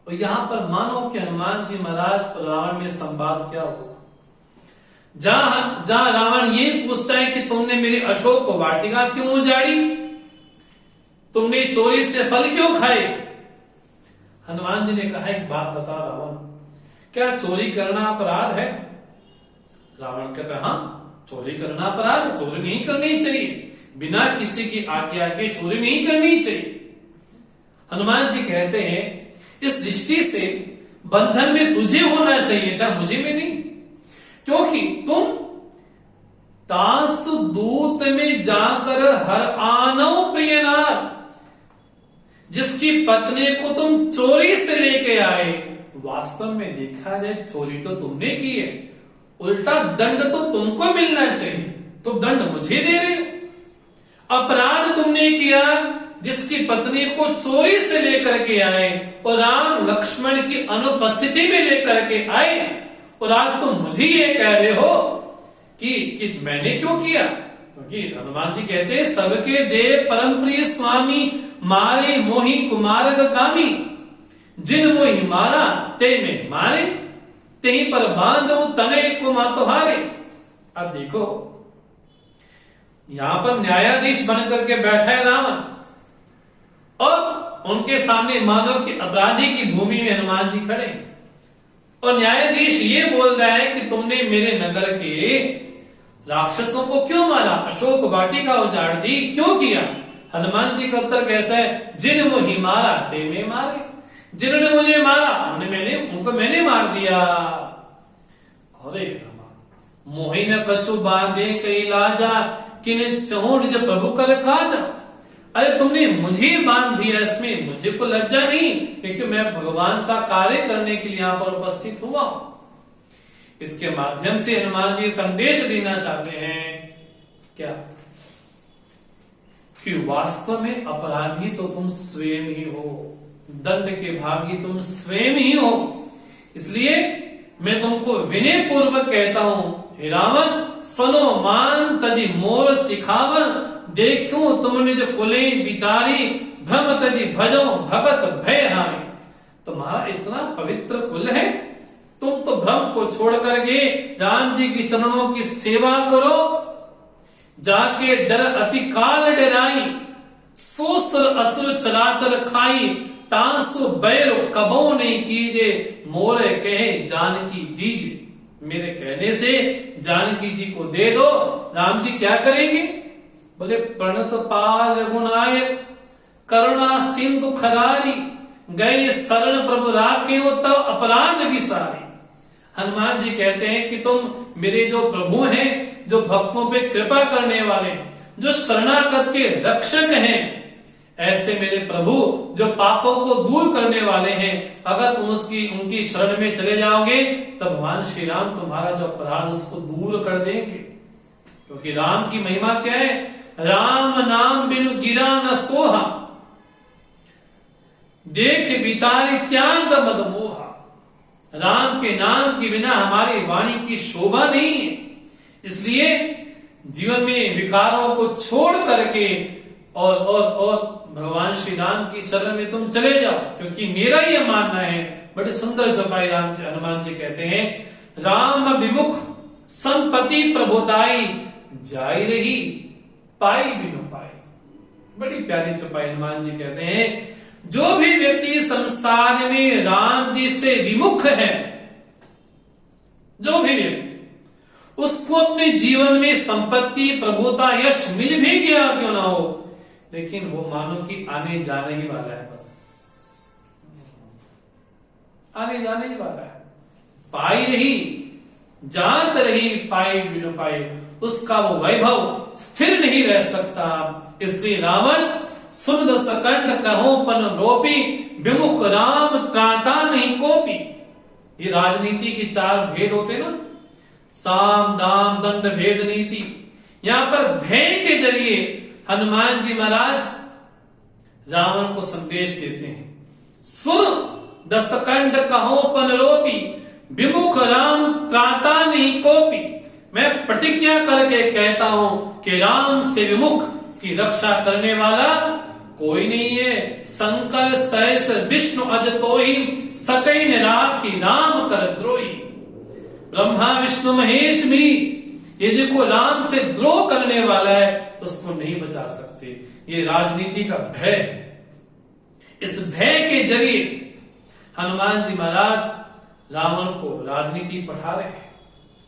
और यहां पर मानो कि हनुमान जी महाराज और रावण में संवाद क्या हुआ। जहां रावण ये पूछता है कि तुमने मेरी अशोक को वाटिका क्यों उजाड़ी, तुमने चोरी से फल क्यों खाए। हनुमान जी ने कहा एक बात बता रावण, क्या चोरी करना अपराध है? रावण कहता हाँ चोरी करना अपराध है, चोरी नहीं करनी चाहिए, बिना किसी की आज्ञा के चोरी नहीं करनी चाहिए। हनुमान जी कहते हैं इस दृष्टि से बंधन में तुझे होना चाहिए था, मुझे में नहीं, क्योंकि तुम तास दूत में जाकर हर आनव प्रियनार, जिसकी पत्नी को तुम चोरी से लेके आए, वास्तव में देखा जाए चोरी तो तुमने की है, उल्टा दंड तो तुमको मिलना चाहिए, तो दंड मुझे दे रहे हो। अपराध तुमने किया जिसकी पत्नी को चोरी से लेकर के आए और राम लक्ष्मण की अनुपस्थिति में लेकर के आए, और आज तुम मुझे ये कह रहे हो कि मैंने क्यों किया। क्योंकि हनुमान जी कहते हैं सबके देव परम प्रिय स्वामी मारे मोही कुमार कामी, जिन मोही मारा ते में मारे, तेही पर बांधो तने को मातो हारे। अब देखो यहां पर न्यायाधीश बनकर के बैठा है रावण, और उनके सामने मानो कि अपराधी की भूमि में हनुमान जी खड़े, और न्यायाधीश ये बोल रहा है कि तुमने मेरे नगर के राक्षसों को क्यों मारा, अशोक वाटिका उजाड़ दी, क्यों किया। हनुमान जी का उत्तर कैसा है, जिन मोही मारा ते में मारे, जिन्होंने मुझे मारा उनको मैंने मार दिया। अरे मोहि न कछु बांधे कई लाजा, किने चहो निज प्रभु कर खाजा। अरे तुमने मुझे बांध दिया, इसमें मुझे को लज्जा नहीं, क्योंकि मैं भगवान का कार्य करने के लिए यहाँ पर उपस्थित हुआ। इसके माध्यम से हनुमान जी संदेश देना चाहते हैं क्या, कि वास्तव में अपराधी तो तुम स्वयं ही हो, दंड के भागी तुम स्वयं ही हो। इसलिए मैं तुमको विनय पूर्वक कहता हूं, हे रावण सुनो मान तजी मोर सिखावन, देखूं तुम निज कुले बिचारी, भ्रम तजी भजो भगत भय हारी। तुम्हारा इतना पवित्र कुल है, तुम तो भ्रम को छोड़ करके राम जी की चरणों की सेवा करो। जाके डर अति काल डराई, सो सर असुर चराचर खाई, तांसु बैर कबो नहीं कीजे, मोरे कहे जानकी दीजिए। मेरे कहने से जानकी जी को दे दो। राम जी क्या करेंगे, बोले प्रणत पाल रघुनायक, करुणा सिंधु खरारी, गए शरण प्रभु राखे हो तब अपराध विसारी। हनुमान जी कहते हैं कि तुम मेरे जो प्रभु हैं, जो भक्तों पे कृपा करने वाले, जो शरणागत के रक्षक हैं, ऐसे मेरे प्रभु जो पापों को दूर करने वाले हैं, अगर तुम उनकी शरण में चले जाओगे तो भगवान श्री राम तुम्हारा जो अपराध उसको दूर कर देंगे। क्योंकि राम की महिमा क्या है, राम नाम बिनु गिरा न सोहा, देख विचारी त्याग मद मोहा। राम के नाम के बिना हमारी वाणी की शोभा नहीं है। इसलिए जीवन में विकारों को छोड़ करके और भगवान श्री राम की शरण में तुम चले जाओ, क्योंकि मेरा यह मानना है। बड़े सुंदर चौपाई हनुमान जी कहते हैं, राम विमुख संपत्ति प्रभुताई, जाई रही पाई बिनु पाई। बड़ी प्यारी चौपाई हनुमान जी कहते हैं, जो भी व्यक्ति संसार में राम जी से विमुख है, जो भी व्यक्ति, उसको अपने जीवन में संपत्ति प्रभुता यश मिल भी गया क्यों ना हो, लेकिन वो मानो कि आने जाने ही वाला है, बस आने जाने ही वाला है। पाई रही जानत रही पाई बिनु पाई, उसका वो वैभव स्थिर नहीं रह सकता। इसलिए रावण सुन दस कंड कहो पन रोपी, विमुख राम त्राता नहीं कोपी। ये राजनीति की चार भेद होते ना, साम दाम दंड भेद नीति। यहां पर भय के जरिए हनुमान जी महाराज रावण को संदेश देते हैं, सुन दस कंड कहो पन रोपी, विमुख राम त्राता नहीं कोपी। मैं प्रतिज्ञा करके कहता हूं कि राम से विमुख की रक्षा करने वाला कोई नहीं है। शंकर सहस विष्णु अज तोहि, सकई न राखी राम कर द्रोही। ब्रह्मा विष्णु महेश भी ये देखो राम से द्रोह करने वाला है, उसको नहीं बचा सकते। ये राजनीति का भय। इस भय के जरिए हनुमान जी महाराज रावण को राजनीति पढ़ा रहे हैं।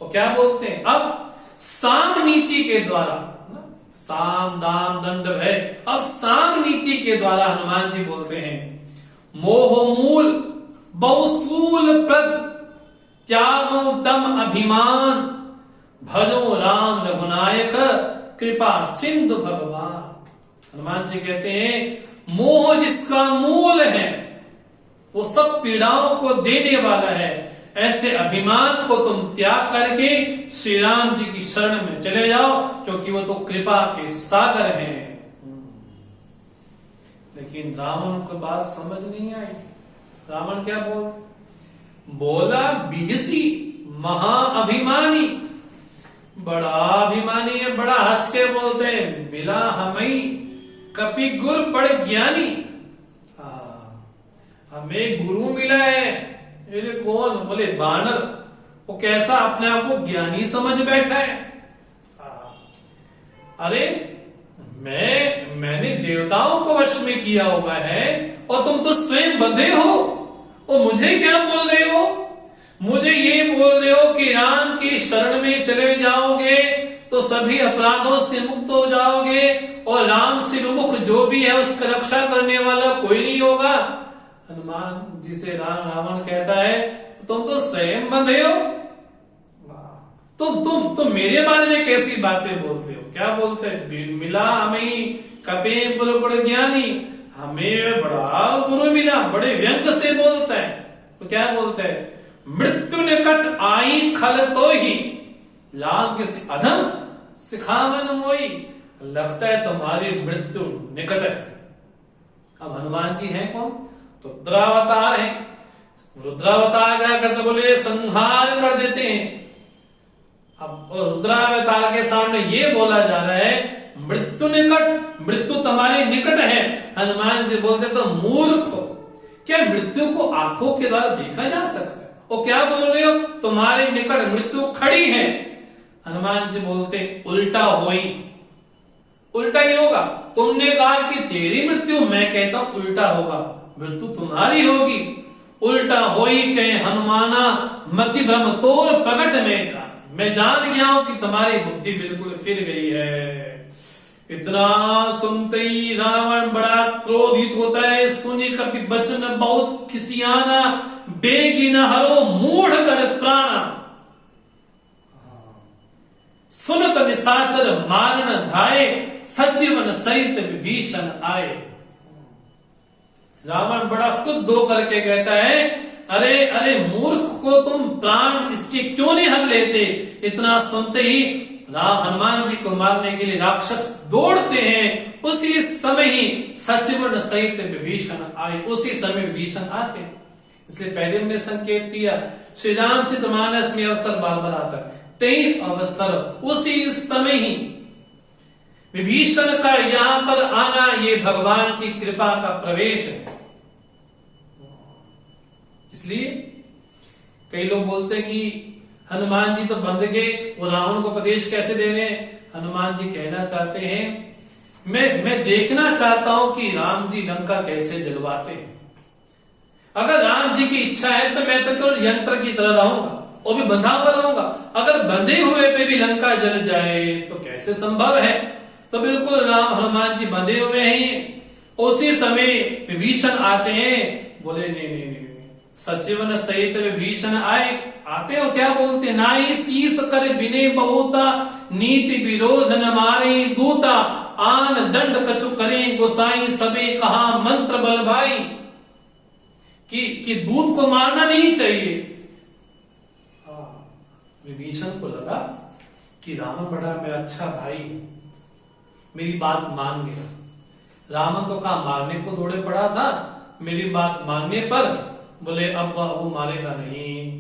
और क्या बोलते हैं, अब साम नीति के द्वारा, साम दाम दंड भय, अब साम नीति के द्वारा हनुमान जी बोलते हैं, मोह मूल बहुसूल प्रद, त्यागो तम अभिमान, भजो राम रघुनायक, कृपा सिंधु भगवान। हनुमान जी कहते हैं, मोह जिसका मूल है वो सब पीड़ाओं को देने वाला है, ऐसे अभिमान को तुम त्याग करके श्री राम जी की शरण में चले जाओ, क्योंकि वो तो कृपा के सागर हैं। लेकिन रावण को बात समझ नहीं आई। रावण क्या बोला, बिहसी महाअभिमानी, बड़ा अभिमानी है, बड़ा हंस के बोलते हैं, मिला हमें कपि गुर बड़ ज्ञानी, हमें गुरु मिला है। ये कौन, बोले बानर। वो कैसा अपने आप को ज्ञानी समझ बैठा है। अरे मैंने देवताओं को वश में किया हुआ है और तुम तो स्वयं बंधे हो। और मुझे क्या बोल रहे हो, मुझे ये बोल रहे हो कि राम की शरण में चले जाओगे तो सभी अपराधों से मुक्त हो जाओगे, और राम से विमुख जो भी है उसका रक्षा करने वाला कोई नहीं होगा। हनुमान जी से रावण कहता है तुम तो स्वयं बंधे हो, तुम मेरे बारे में कैसी बातें बोलते हो। क्या बोलते हैं, मिला हमें कपे बुरे ज्ञानी, हमें बड़ा बुरा मिला, बड़े व्यंग से बोलता है। तो क्या बोलते हैं, मृत्यु निकट आई खल तो ही लाग से अधम सिखावन मोई, लगता है तुम्हारी मृत्यु निकट है। अब हनुमान जी हैं कौन, रुद्रावतार हैं। रुद्रावतार क्या करते, बोले संहार कर देते हैं। अब रुद्रावतार के सामने ये बोला जा रहा है मृत्यु निकट, मृत्यु तुम्हारे निकट है। हनुमान जी बोलते तो मूर्ख हो, क्या मृत्यु को आंखों के द्वारा देखा जा सकता है। वो क्या बोल रहे हो, तुम्हारे निकट मृत्यु खड़ी है। हनुमान जी बोलते उल्टा होई, उल्टा ही होगा। तुमने कहा कि तेरी मृत्यु, मैं कहता हूं उल्टा होगा, मृत्यु तुम्हारी होगी। उल्टा होई कहे हनुमाना मति भ्रम तोर प्रकट में था, मैं जान गया हूं कि तुम्हारी बुद्धि बिल्कुल फिर गई है। इतना सुनते ही रावण बड़ा क्रोधित होता है, सुनी कपि बचन बहुत खिसियाना, बेगी न हरो मूढ़ कर प्राणा, सुनत निशाचर मारण धाये, सचिवन सहित विभीषण आए। रावण बड़ा क्रुद्ध होकर के कहता है अरे अरे मूर्ख को तुम प्राण इसके क्यों नहीं हक लेते। इतना सुनते ही हनुमान जी को मारने के लिए राक्षस दौड़ते हैं। उसी समय ही सचिवन सहित विभीषण आए, उसी समय विभीषण आते हैं। इसलिए पहले हमने संकेत किया श्री रामचरितमानस में अवसर बार बार आता है, तई अवसर उसी समय ही विभीषण का यहां पर आना ये भगवान की कृपा का प्रवेश है। इसलिए कई लोग बोलते हैं कि हनुमान जी तो बंध गए, वो रावण को उपदेश कैसे दे रहे हैं। हनुमान जी कहना चाहते हैं मैं देखना चाहता हूं कि राम जी लंका कैसे जलवाते हैं। अगर राम जी की इच्छा है तो मैं तो केवल यंत्र की तरह रहूंगा, वो भी बंधा हुआ रहूंगा। अगर बंधे हुए पे भी लंका जल जाए तो कैसे संभव है। तो बिल्कुल राम हनुमान जी बंधे हुए हैं। उसी समय विभीषण आते हैं, बोले नहीं, सचिवन सहित विभीषण आते और क्या बोलते, नाई शीस कर बिने बहुता, नीति विरोध न मारे दूता, आन दंड कछु करें गोसाई, सबे कहा मंत्र बल भाई, कि दूत को मारना नहीं चाहिए। विभीषण को लगा कि रावण बड़ा मेरा अच्छा भाई, मेरी बात मान गया। रावण तो कहा मारने को दौड़े पड़ा था, मेरी बात मानने पर बोले अब वो मारेगा नहीं,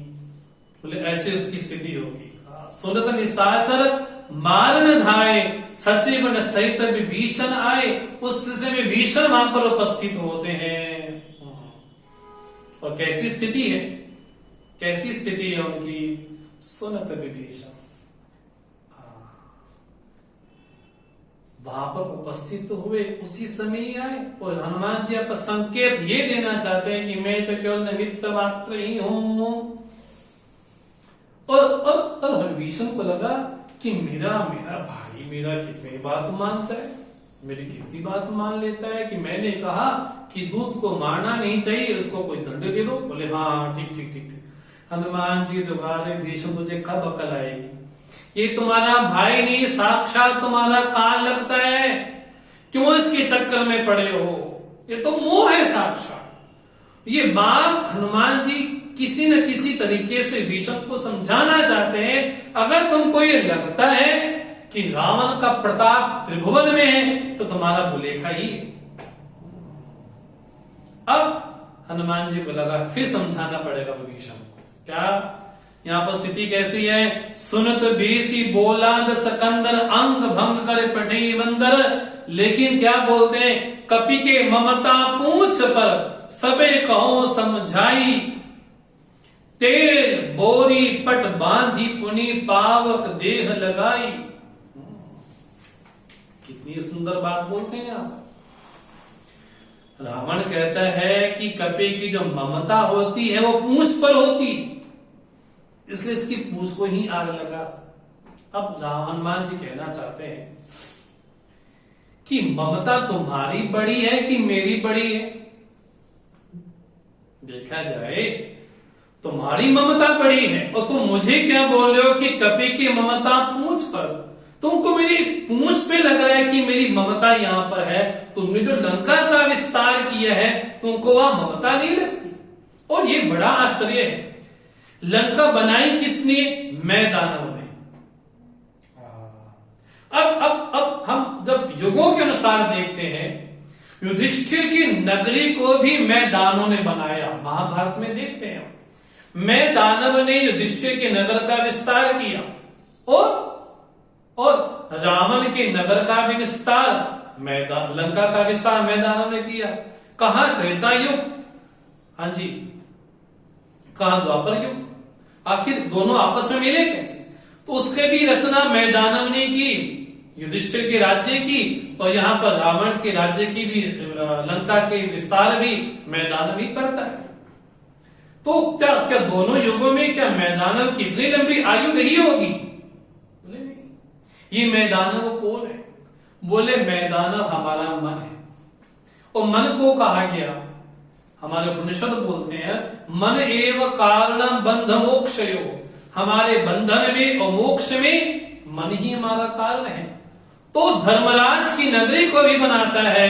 बोले ऐसे उसकी स्थिति होगी। सुनत निशाचर मारन धाये, सचिवन सहित विभीषण आए। उस समय विभीषण वहां पर उपस्थित होते हैं। और कैसी स्थिति है, कैसी स्थिति है उनकी, सुनत विभीषण वहां पर उपस्थित तो हुए, उसी समय ही आए। और हनुमान जी आप संकेत ये देना चाहते हैं कि मैं तो केवल निमित्त मात्र ही हूं। और विभीषण को लगा कि मेरा भाई मेरा कितनी बात मानता है, मेरी कितनी बात मान लेता है कि मैंने कहा कि दूत को मारना नहीं चाहिए, उसको कोई दंड दे दो। बोले हाँ ठीक। हनुमान जी दोबारा भीषण तुझे कब अकल आएगी, ये तुम्हारा भाई नहीं साक्षात तुम्हारा काल लगता है, क्यों इसके चक्कर में पड़े हो, ये तो मोह है साक्षात। ये बात हनुमान जी किसी न किसी तरीके से भीषण को समझाना चाहते हैं। अगर तुमको ये लगता है कि रावण का प्रताप त्रिभुवन में है तो तुम्हारा बुलेखा ही है। अब हनुमान जी को लगा फिर समझाना पड़ेगा विभीषण को। क्या यहाँ पर स्थिति कैसी है, सुनत बेसी बोलाद सकंदर, अंग भंग कर पठे बंदर। लेकिन क्या बोलते हैं, कपि के ममता पूछ पर सबे कहो समझाई, तेल बोरी पट बांधी पुनि पावक देह लगाई। कितनी सुंदर बात बोलते हैं आप। रावण कहता है कि कपि की जो ममता होती है वो पूंछ पर होती, इसलिए इसकी पूंछ को ही आग लगा। अब हनुमान जी कहना चाहते हैं कि ममता तुम्हारी बड़ी है कि मेरी बड़ी है। देखा जाए तुम्हारी ममता बड़ी है और तुम मुझे क्या बोल रहे हो कि कपि की ममता पूंछ पर। तुमको मेरी पूंछ पे लग रहा है कि मेरी ममता यहाँ पर है। तुमने जो लंका का विस्तार किया है तुमको वहां ममता नहीं लगती। और ये बड़ा आश्चर्य है, लंका बनाई किसने? मैं दानव ने। अब हम जब युगों के अनुसार देखते हैं, युधिष्ठिर की नगरी को भी मैं दानव ने बनाया। महाभारत में देखते हैं मैं दानव ने युधिष्ठिर के नगर का विस्तार किया और रावण के नगर का भी विस्तार लंका का विस्तार मैं दानव ने किया। कहा? त्रेता युग। हाँ जी, कहा? द्वापर युग। आखिर दोनों आपस में मिले कैसे? तो उसके भी रचना मैं दानव ने की, युधिष्ठिर के राज्य की, और यहाँ पर रावण के राज्य की भी, लंका के विस्तार भी मैं दानव ही करता है। तो क्या दोनों युगों में क्या मैं दानव की इतनी लंबी आयु रही होगी? बोले नहीं। ये मैं दानव कौन है? बोले मैं दानव हमारा मन है। और मन को कहा गया, हमारे उपनिषद बोलते हैं मन एव कारण बंध मोक्षयो। हमारे बंधन में और मोक्ष में मन ही हमारा कारण है। तो धर्मराज की नगरी को भी बनाता है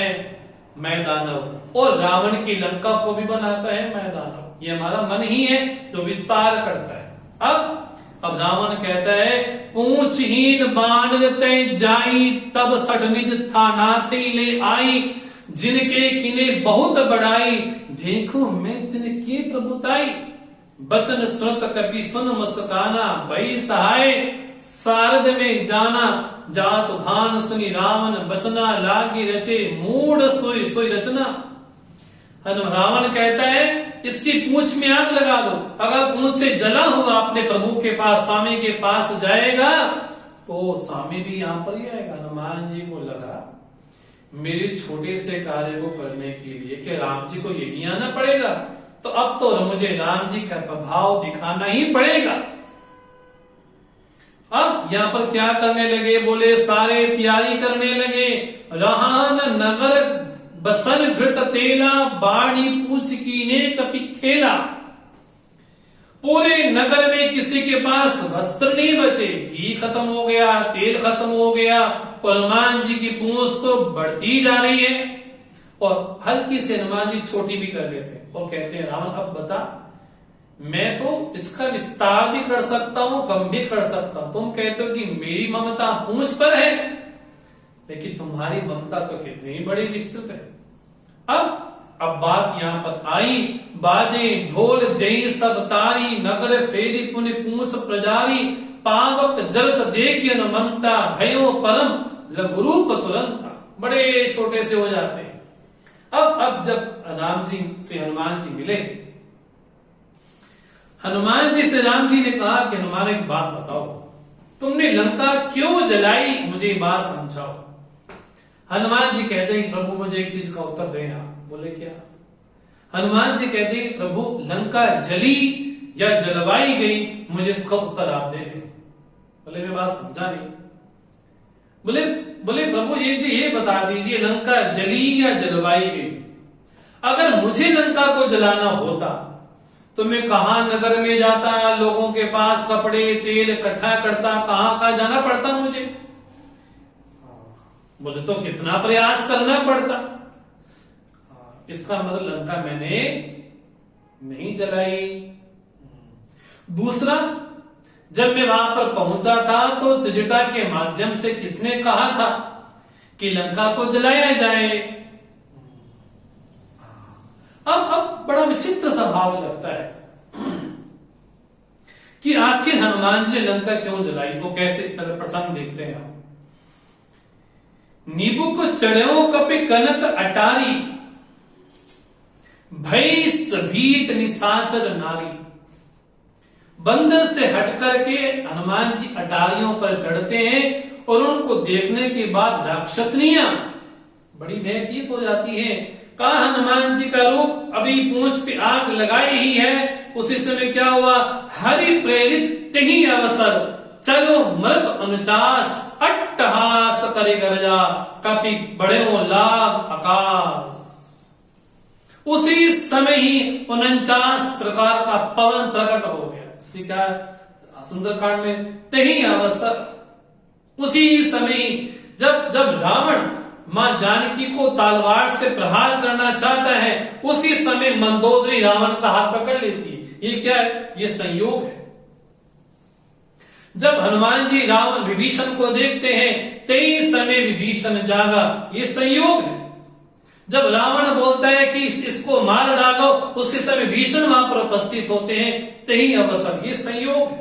मैं दानव, और रावण की लंका को भी बनाता है मैं दानव। ये हमारा मन ही है जो विस्तार करता है। अब रावण कहता है पूंछहीन बानर तय जाई, तब सठ निज थानाथे ले आई। जिनके किने बहुत बड़ाई, देखो मैं तिनके प्रभुताई। बचन सुनत कपि सुन मुस्काना, भई सहाय सारद में जाना। जात धान सुनी रावण बचना, लागी रचे मूढ़ सोई सोई रचना। रावण कहता है इसकी पूंछ में आग लगा दो। अगर पूंछ से जला हुआ अपने प्रभु के पास, स्वामी के पास जाएगा तो स्वामी भी यहां पर ही आएगा। हनुमान जी को लगा मेरे छोटे से कार्य को करने के लिए कि राम जी को यही आना पड़ेगा, तो अब तो मुझे राम जी का प्रभाव दिखाना ही पड़ेगा। अब यहाँ पर क्या करने लगे? बोले सारे तैयारी करने लगे। रहान नगर बसन घृत तेला, बाड़ी पूछ कीने कपि खेला। पूरे नगर में किसी के पास वस्त्र नहीं बचे, घी खत्म हो गया, तेल खत्म हो गया, और हनुमान जी की पूंछ तो बढ़ती जा रही है। और हल्की से हनुमान जी छोटी भी कर लेते हैं और कहते हैं रावण अब बता, मैं तो इसका विस्तार भी कर सकता हूं, कम भी कर सकता हूं। तुम कहते हो कि मेरी ममता पूंछ पर है, लेकिन तुम्हारी ममता तो कितनी बड़ी विस्तृत है। अब बात यहां पर आई, बाजे ढोल दे सब तारी, नगर फेरी पुनि पूंछ प्रजारी। पावक जलत देखिए न ममता, भयो परम लघुरूप तुरंता। बड़े छोटे से हो जाते हैं। अब जब राम जी से हनुमान जी मिले, हनुमान जी से राम जी ने कहा कि हनुमान एक बात बताओ, तुमने लंका क्यों जलाई, मुझे बात समझाओ। हनुमान जी कहते हैं प्रभु मुझे एक चीज का उत्तर दें आप। बोले क्या? हनुमान जी कहते हैं प्रभु लंका जली या जलवाई गई, मुझे इसका उत्तर आप दे दें। बोले मैं बात समझा नहीं। बोले प्रभु ये बता दीजिए लंका जली या जलवाई गई। अगर मुझे लंका को जलाना होता तो मैं कहां नगर में जाता, लोगों के पास कपड़े तेल इकट्ठा करता, कहां जाना पड़ता मुझे तो कितना प्रयास करना पड़ता। इसका मतलब लंका मैंने नहीं जलाई। दूसरा, जब मैं वहां पर पहुंचा था तो त्रिजटा के माध्यम से किसने कहा था कि लंका को जलाया जाए। अब बड़ा विचित्र सा भाव लगता है कि आखिर हनुमान जी लंका क्यों जलाई, वो कैसे तरह प्रसंग देखते हैं हम। नीबू को चढ़ो कपि कनक अटारी, भई सभीत निशाचर नारी। बंदर से हट करके हनुमान जी अटारियों पर चढ़ते हैं और उनको देखने के बाद राक्षसनियां बड़ी भयभीत हो जाती हैं। कहा हनुमान जी का रूप अभी पूंछ पे आग लगाई ही है, उसी समय क्या हुआ? हरि प्रेरित ही अवसर, चलो मृत 49 अट्टहास करे गर्जा, कपि बड़े लाभ आकाश। उसी समय ही 49 प्रकार का पवन प्रकट हो गया। इसलिए क्या सुंदरकांड में तही अवसर, उसी समय जब रावण मां जानकी को तलवार से प्रहार करना चाहता है, उसी समय मंदोदरी रावण का हाथ पकड़ लेती है। ये क्या है? ये संयोग है। जब हनुमान जी रावण विभीषण को देखते हैं, तई समय विभीषण जागा, ये संयोग है। जब रावण बोलता है कि इसको मार डालो, उसी समय विभीषण वहां पर उपस्थित होते हैं, तही अवसर, ये संयोग है।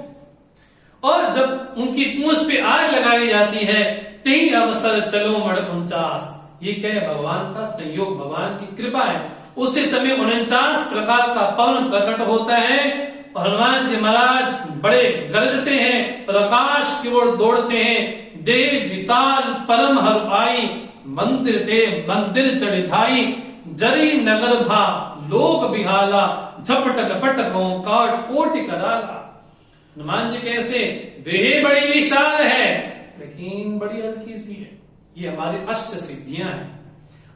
और जब उनकी पूंछ पे आग लगाई जाती है, तही अवसर चलो मड़ 49, ये क्या है? भगवान का संयोग, भगवान की कृपा है। उसी समय 49 प्रकार का पवन प्रकट होता है और हनुमान जी महाराज बड़े गरजते हैं और आकाश की ओर दौड़ते हैं। देव विशाल परम हर आई, मंदिर ते मंदिर चढ़ाई, जरी नगर भा लोक बिहाला, झपट लपट काट कोटि कराला। हनुमान जी कैसे? देह बड़ी विशाल है लेकिन बड़ी हल्की सी है। ये हमारी अष्ट सिद्धियां हैं,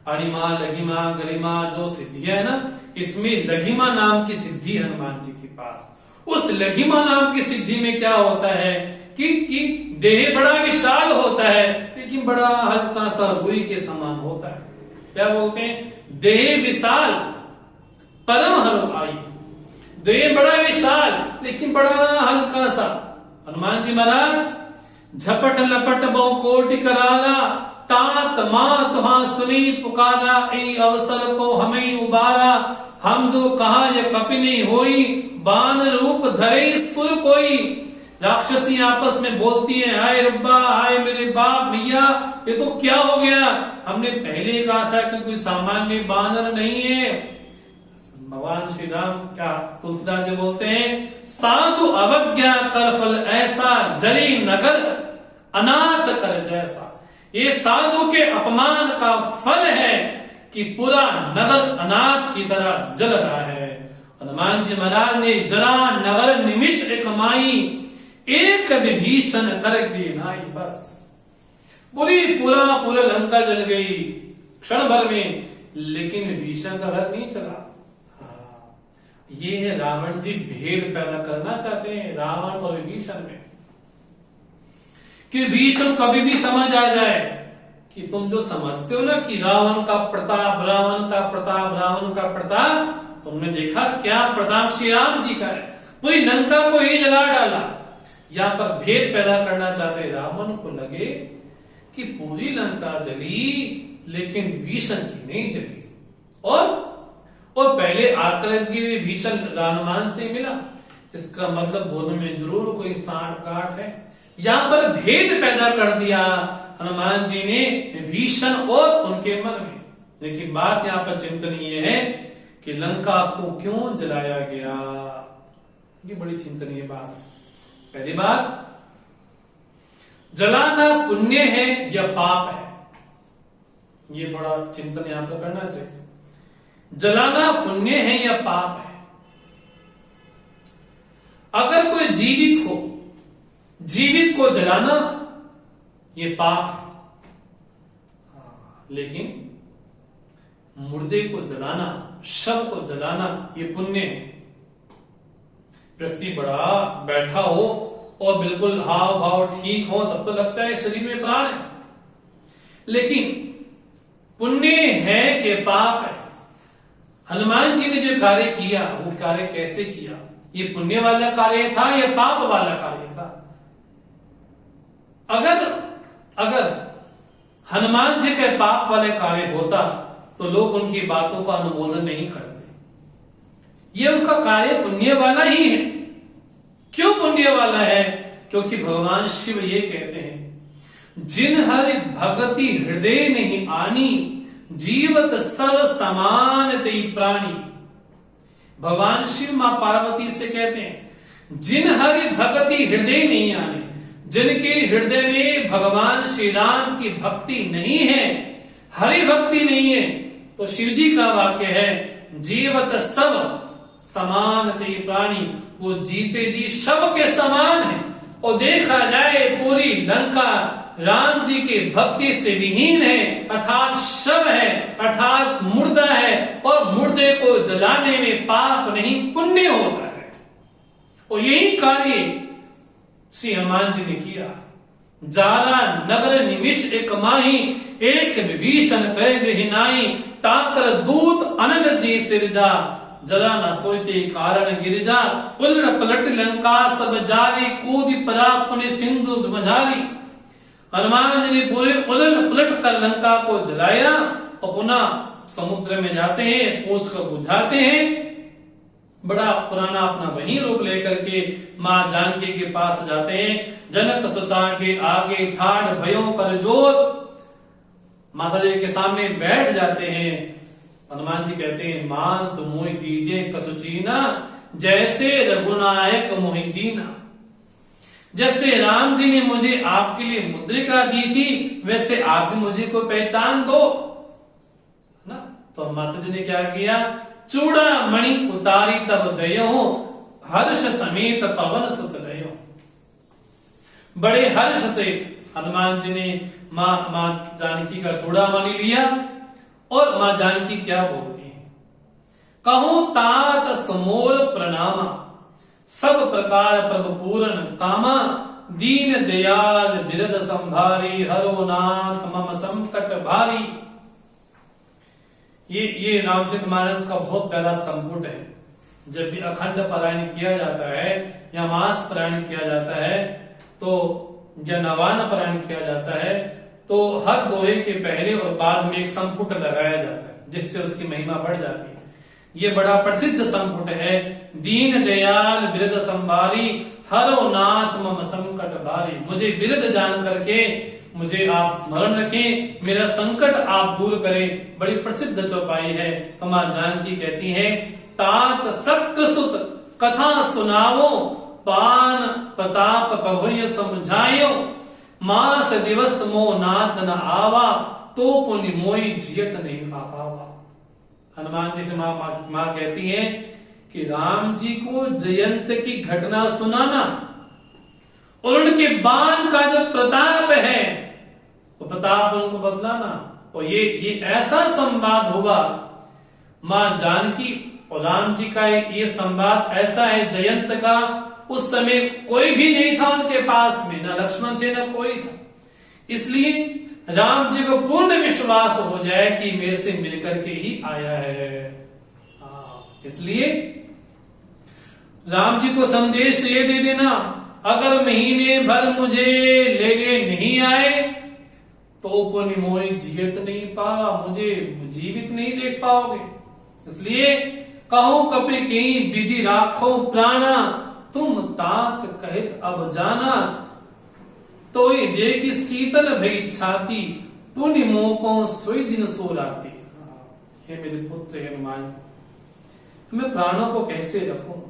अणिमा लघिमा गरिमा, जो सिद्धियां है ना, इसमें लघिमा नाम की सिद्धि हनुमान जी के पास। उस लघिमा नाम की सिद्धि में क्या होता है कि देह बड़ा विशाल होता है लेकिन बड़ा हल्का सा रुई के समान होता है। क्या बोलते हैं? देह विशाल परम हर आई, देह बड़ा विशाल लेकिन बड़ा हल्का सा। हनुमान जी महाराज झपट लपट बहु कोटि कराला, तात मां तुहा सुनी पुकारा, ए अवसर को हमें उबारा, हम जो कहा ये कपिनी होई, बान रूप धरे सुर कोई। राक्षसी आपस में बोलती है, हाय रब्बा, हाय मेरे बाप भैया, ये तो क्या हो गया? हमने पहले कहा था कि कोई सामान्य बानर नहीं है। भगवान श्री राम क्या तुलसीदास जी बोलते हैं, साधु अवज्ञा कर फल ऐसा, जरी नगर अनाथ कर जैसा। ये साधु के अपमान का फल है कि पूरा नगर अनाथ की तरह जल रहा है। हनुमान जी महाराज ने जरा नगर निमिष कमाई, एक विभीषण कर दी नाई। बस पूरा लंका जल गई क्षण भर में, लेकिन विभीषण का घर नहीं चला। ये है रावण जी भेद पैदा करना चाहते हैं रावण और विभीषण में, कि विभीषण कभी भी समझ आ जाए कि तुम जो समझते हो ना कि रावण का प्रताप, रावण का प्रताप, रावण का प्रताप, तुमने देखा क्या प्रताप श्री राम जी का है, पूरी लंका को ही जला डाला। यहां पर भेद पैदा करना चाहते रावण को लगे कि पूरी लंका जली लेकिन विभीषण की नहीं जली। और पहले आकर के विभीषण हनुमान से मिला, इसका मतलब दोनों में जरूर कोई सांठ गांठ है। यहां पर भेद पैदा कर दिया हनुमान जी ने विभीषण और उनके मन में। लेकिन बात यहां पर चिंतनीय है कि लंका को क्यों जलाया गया, ये बड़ी चिंतनीय बात है। पहली बात, जलाना पुण्य है या पाप है, ये थोड़ा चिंतन यहां पर करना चाहिए। जलाना पुण्य है या पाप है? अगर कोई जीवित हो, जीवित को जलाना ये पाप है, लेकिन मुर्दे को जलाना, शव को जलाना ये पुण्य है। व्यक्ति बड़ा बैठा हो और बिल्कुल हाव भाव ठीक हो तब तो लगता है शरीर में प्राण है, लेकिन पुण्य है कि पाप है? हनुमान जी ने जो कार्य किया वो कार्य कैसे किया? ये पुण्य वाला कार्य था या पाप वाला कार्य था? अगर हनुमान जी के पाप वाले कार्य होता तो लोग उनकी बातों का अनुमोदन नहीं करते। ये उनका कार्य पुण्य वाला ही है। क्यों पुण्य वाला है? क्योंकि भगवान शिव ये कहते हैं, जिन हरि भगति हृदय नहीं आनी, जीवत सब समान तेई प्राणी। भगवान शिव मां पार्वती से कहते हैं, जिन हरि भगति हृदय नहीं आने, जिनके हृदय में भगवान श्री राम की भक्ति नहीं है, हरि भक्ति नहीं है, तो शिव जी का वाक्य है, जीवत सब समान ते प्राणी, वो जीते जी शव के समान है। और देखा जाए पूरी लंका राम जी की भक्ति से विहीन है, अर्थात शव है, अर्थात मुर्दा है, और मुर्दे को जलाने में पाप नहीं पुण्य होता है। और यही कार्य श्री हनुमान जी ने किया। जाला नगर निमिष एक माही, एक विभीषण कह गृहिनाई, ताकर दूत अनल जी सिरजा, जला न सोते कारण गिरजा, उलट पलट लंका सब जारी, कूद परा पुनि सिंधु मझारी। हनुमान जी ने पूरे उलट पलट कर लंका को जलाया और पुनः समुद्र में जाते हैं, पूछ कर बुझाते हैं। बड़ा पुराना अपना वही रूप लेकर के मां जानकी के पास जाते हैं। जनक सुता के आगे ठाड़ भयों कर जोर, माता जी के सामने बैठ जाते हैं। हनुमान जी कहते हैं, मां तुम मोहि दीजिए कछुचीना, जैसे रघुनायक मोहि दीना। जैसे राम जी ने मुझे आपके लिए मुद्रिका दी थी, वैसे आप भी मुझे को पहचान दो ना। तो माता जी ने क्या किया, चूड़ा मणि उतारी तब दयो, हर्ष समेत पवन सुत लयो। बड़े हर्ष से हनुमान जी ने मां जानकी का चूड़ा मणि लिया। और मां जानकी क्या बोलती हैं, कहूं तात समोल प्रणामा, सब प्रकार प्रभु पूरन कामा, दीन दयाल बिरद संभारी, हरो नाथ मम संकट भारी। ये रामचरितमानस का बहुत प्यारा संपुट है। जब भी अखंड पारायण किया जाता है या मास पारायण किया जाता है तो या नवान पारायण किया जाता है तो हर दोहे के पहले और बाद में एक संपुट लगाया जाता है, जिससे उसकी महिमा बढ़ जाती है। ये बड़ा प्रसिद्ध संपुट है, दीन दयाल बिरद संभारी, हरो नाथ मम संकट भारी। मुझे बिरद जान करके मुझे आप स्मरण रखें, मेरा संकट आप दूर करें। बड़ी प्रसिद्ध चौपाई है। तो मां जानकी कहती है, तात शक्र सुत कथा सुनावो, पान प्रताप प्रभुय समझायो, मास दिवस मो नाथ न आवा, तो पुनि मोई जियत नहीं खा पावा। हनुमान जी से मां कहती है कि राम जी को जयंत की घटना सुनाना और उनके बाण का जो प्रताप है वो प्रताप उनको बतलाना। और ये ऐसा संवाद हुआ, मां जानकी और राम जी का ये संवाद ऐसा है जयंत का। उस समय कोई भी नहीं था उनके पास में, ना लक्ष्मण थे ना कोई था। इसलिए राम जी को पूर्ण विश्वास हो जाए कि मेरे से मिलकर के ही आया है। इसलिए राम जी को संदेश ये दे देना, अगर महीने भर मुझे लेने नहीं आए तो पुनि मोहि जियत नहीं पावा, मुझे जीवित नहीं देख पाओगे। इसलिए कहो कपि कहीं विधि राखो प्राणा, तुम तात कहित अब जाना, तो ये देखी शीतल भई छाती, पुण्य मोको सोई दिन सो लाती। हे मेरे पुत्र हनुमान, मैं प्राणों को कैसे रखूं?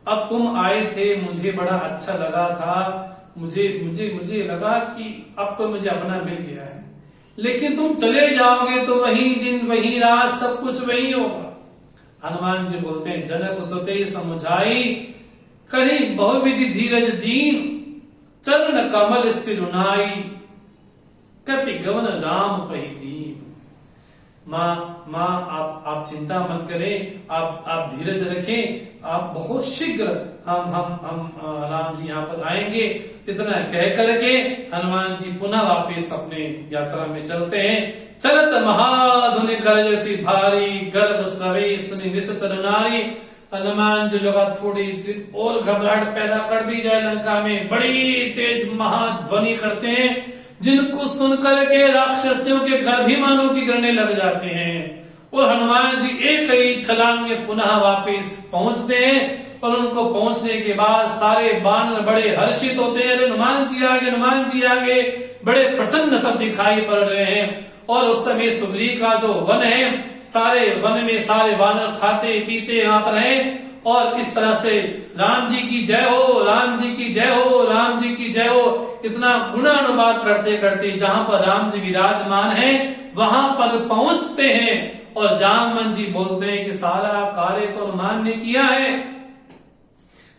अब तुम आए थे, मुझे बड़ा अच्छा लगा था, मुझे लगा कि अब तो मुझे अपना मिल गया है, लेकिन तुम चले जाओगे तो वही दिन वही रात सब कुछ वही होगा। हनुमान जी बोलते हैं, जनक सुते समुझाई, करी बहुविधि धीरज दीन, चरण कमल सिरुनाई, कपि गवन राम पही दीन। माँ आप चिंता मत करें, आप धीरज रखें, आप बहुत शीघ्र हम राम जी यहाँ पर आएंगे। इतना कह करके हनुमान जी पुनः वापिस अपने यात्रा में चलते हैं। चलत महाधुनि गर्ज सी भारी, गर्भ सवे सुनि निश्चर नारी। हनुमान जी लोग थोड़ी सी और घबराहट पैदा कर दी जाए लंका में, बड़ी तेज महाध्वनि करते हैं, जिनको सुनकर के राक्षसियों के घर भी मानो की गिरने लग जाते हैं। और हनुमान जी एक ही छलांग में पुनः वापस पहुंचते हैं। और उनको पहुंचने के बाद सारे बानर बड़े हर्षित होते हैं, हनुमान जी आगे, हनुमान जी आगे, बड़े प्रसन्न सब दिखाई पड़ रहे हैं। और उस समय सुग्री का जो वन है, सारे वन में सारे वानर खाते पीते वहां पर हैं। और इस तरह से राम जी की जय हो, राम जी की जय हो, राम जी की जय हो, इतना गुणानुवाद करते करते जहां पर राम जी विराजमान है वहां पर पहुंचते हैं। और जामवन जी बोलते हैं कि सारा कार्य तो हनुमान ने किया है।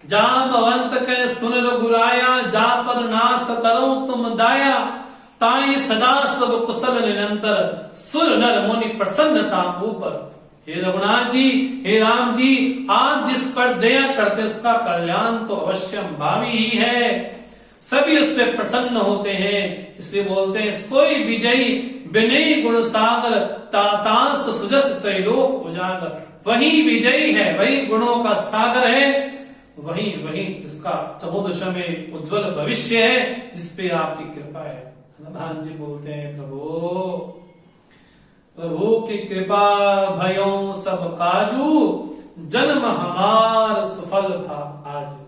जामवंत के सुन रघुराया, जा पर नाथ करो तुम दाया, ताई सदा सब कुशल निरंतर, सुर नर मुनि प्रसन्नता ऊपर। हे रघुनाथ जी, हे राम जी, आप जिस पर दया करते उसका कल्याण तो अवश्य भावी ही है, सभी उस पर प्रसन्न होते हैं। इसलिए बोलते हैं सोई विजयी विनयी गुण सागर तातांस सुजस त्रैलोक उजागर। वही विजयी है, वही गुणों का सागर है, वही वही जिसका चहुदशा में उज्जवल भविष्य है, जिसपे आपकी कृपा है। हनुमान जी बोलते हैं प्रभु प्रभु की कृपा भयों सब काजू, जन्म हमार सफल भा आजू।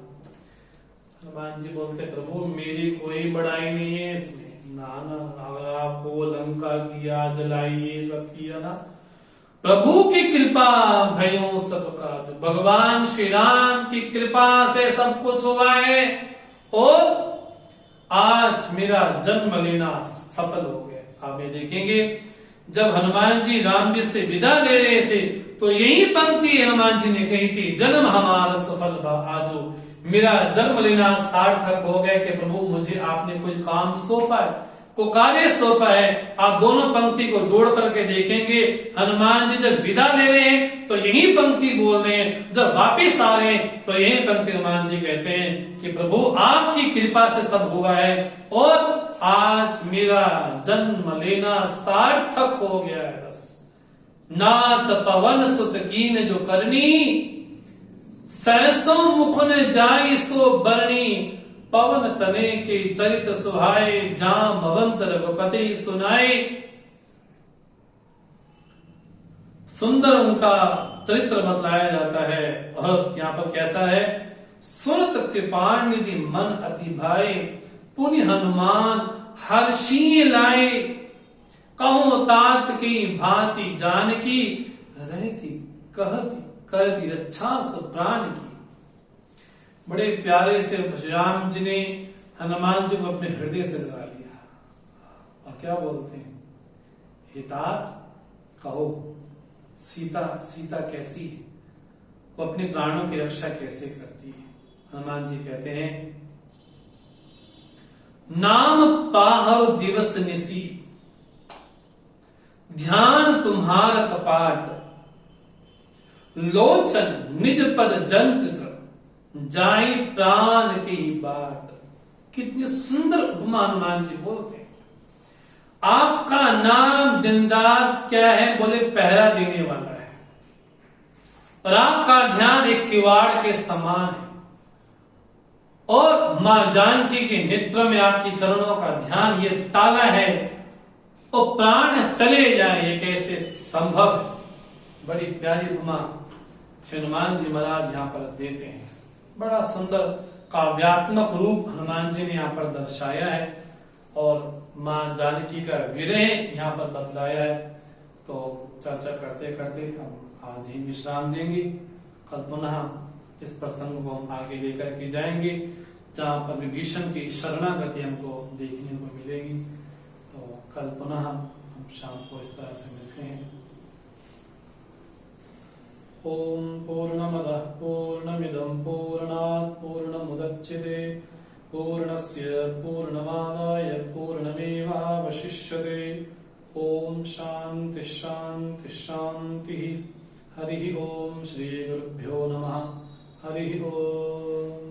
हनुमान जी बोलते प्रभु मेरी कोई बड़ाई नहीं है इसमें, ना ना अगर आपको लंका किया जलाई ये सब किया ना, प्रभु की कृपा भयों सब काजू। भगवान श्री राम की कृपा से सब कुछ हुआ है और आज मेरा जन्म लेना सफल हो गया। आप ये देखेंगे जब हनुमान जी राम जी से विदा ले रहे थे तो यही पंक्ति हनुमान जी ने कही थी, जन्म हमारा सफल आजो, मेरा जन्म लेना सार्थक हो गया कि प्रभु मुझे आपने कोई काम सौंपा है, को कार्य सौंपा है। आप दोनों पंक्ति को जोड़ करके देखेंगे, हनुमान जी जब विदा ले रहे हैं तो यही पंक्ति बोल रहे हैं, जब वापिस आ रहे हैं तो यही पंक्ति हनुमान जी कहते हैं कि प्रभु आपकी कृपा से सब हुआ है और आज मेरा जन्म लेना सार्थक हो गया है। बस नाथ पवन सुत कीन जो करनी, सहसों मुख ने जाई सो बरनी, पवन तने के चरित सुहाए, जाम भवंत रघुपति सुनाए। सुंदर उनका चरित्र बतलाया जाता है और यहाँ पर कैसा है, सुनत कृपानिधि मन अति भाए, पुनि हनुमान हर्षी लाए, कहो तात की भांति जानकी, रहती कहती करती रक्षा सु प्राण की। बड़े प्यारे से राम जी ने हनुमान जी को अपने हृदय से लगा लिया और क्या बोलते हैं, हे तात कहो सीता सीता कैसी है, वो अपने प्राणों की रक्षा कैसे करती है। हनुमान जी कहते हैं, नाम पाहर दिवस निसी, ध्यान तुम्हार कपाट, लोचन निज पद जंत्र, जाई प्राण की बाट। कितनी सुंदर उपमा हनुमान जी बोलते हैं। आपका नाम दिन रात क्या है, बोले पहरा देने वाला है, और आपका ध्यान एक किवाड़ के समान है, और मां जानकी के नेत्र में आपकी चरणों का ध्यान ये ताला है, और प्राण चले जाए ये कैसे संभव है। बड़ी प्यारी उपमा हनुमान जी महाराज यहाँ पर देते हैं। बड़ा सुंदर काव्यात्मक रूप हनुमान जी ने यहाँ पर दर्शाया है और मां जानकी का विरह यहाँ पर बतलाया है। तो चर्चा करते करते हम आज ही विश्राम देंगे, कल पुनः इस प्रसंग को हम आगे लेकर के जाएंगे, जहाँ पर विभीषण की शरणागति हमको देखने को मिलेगी। तो कल पुनः हम शाम को इस तरह से मिलते हैं। ओम पूर्णमदः पूर्णमिदं पूर्णात् पूर्णमुदच्यते, पूर्णस्य पूर्णमादाय पूर्णमेवावशिष्यते। ओम शांति शांति शांति। हरि ओम। श्री गुरुभ्यो नमः। हरि ओम।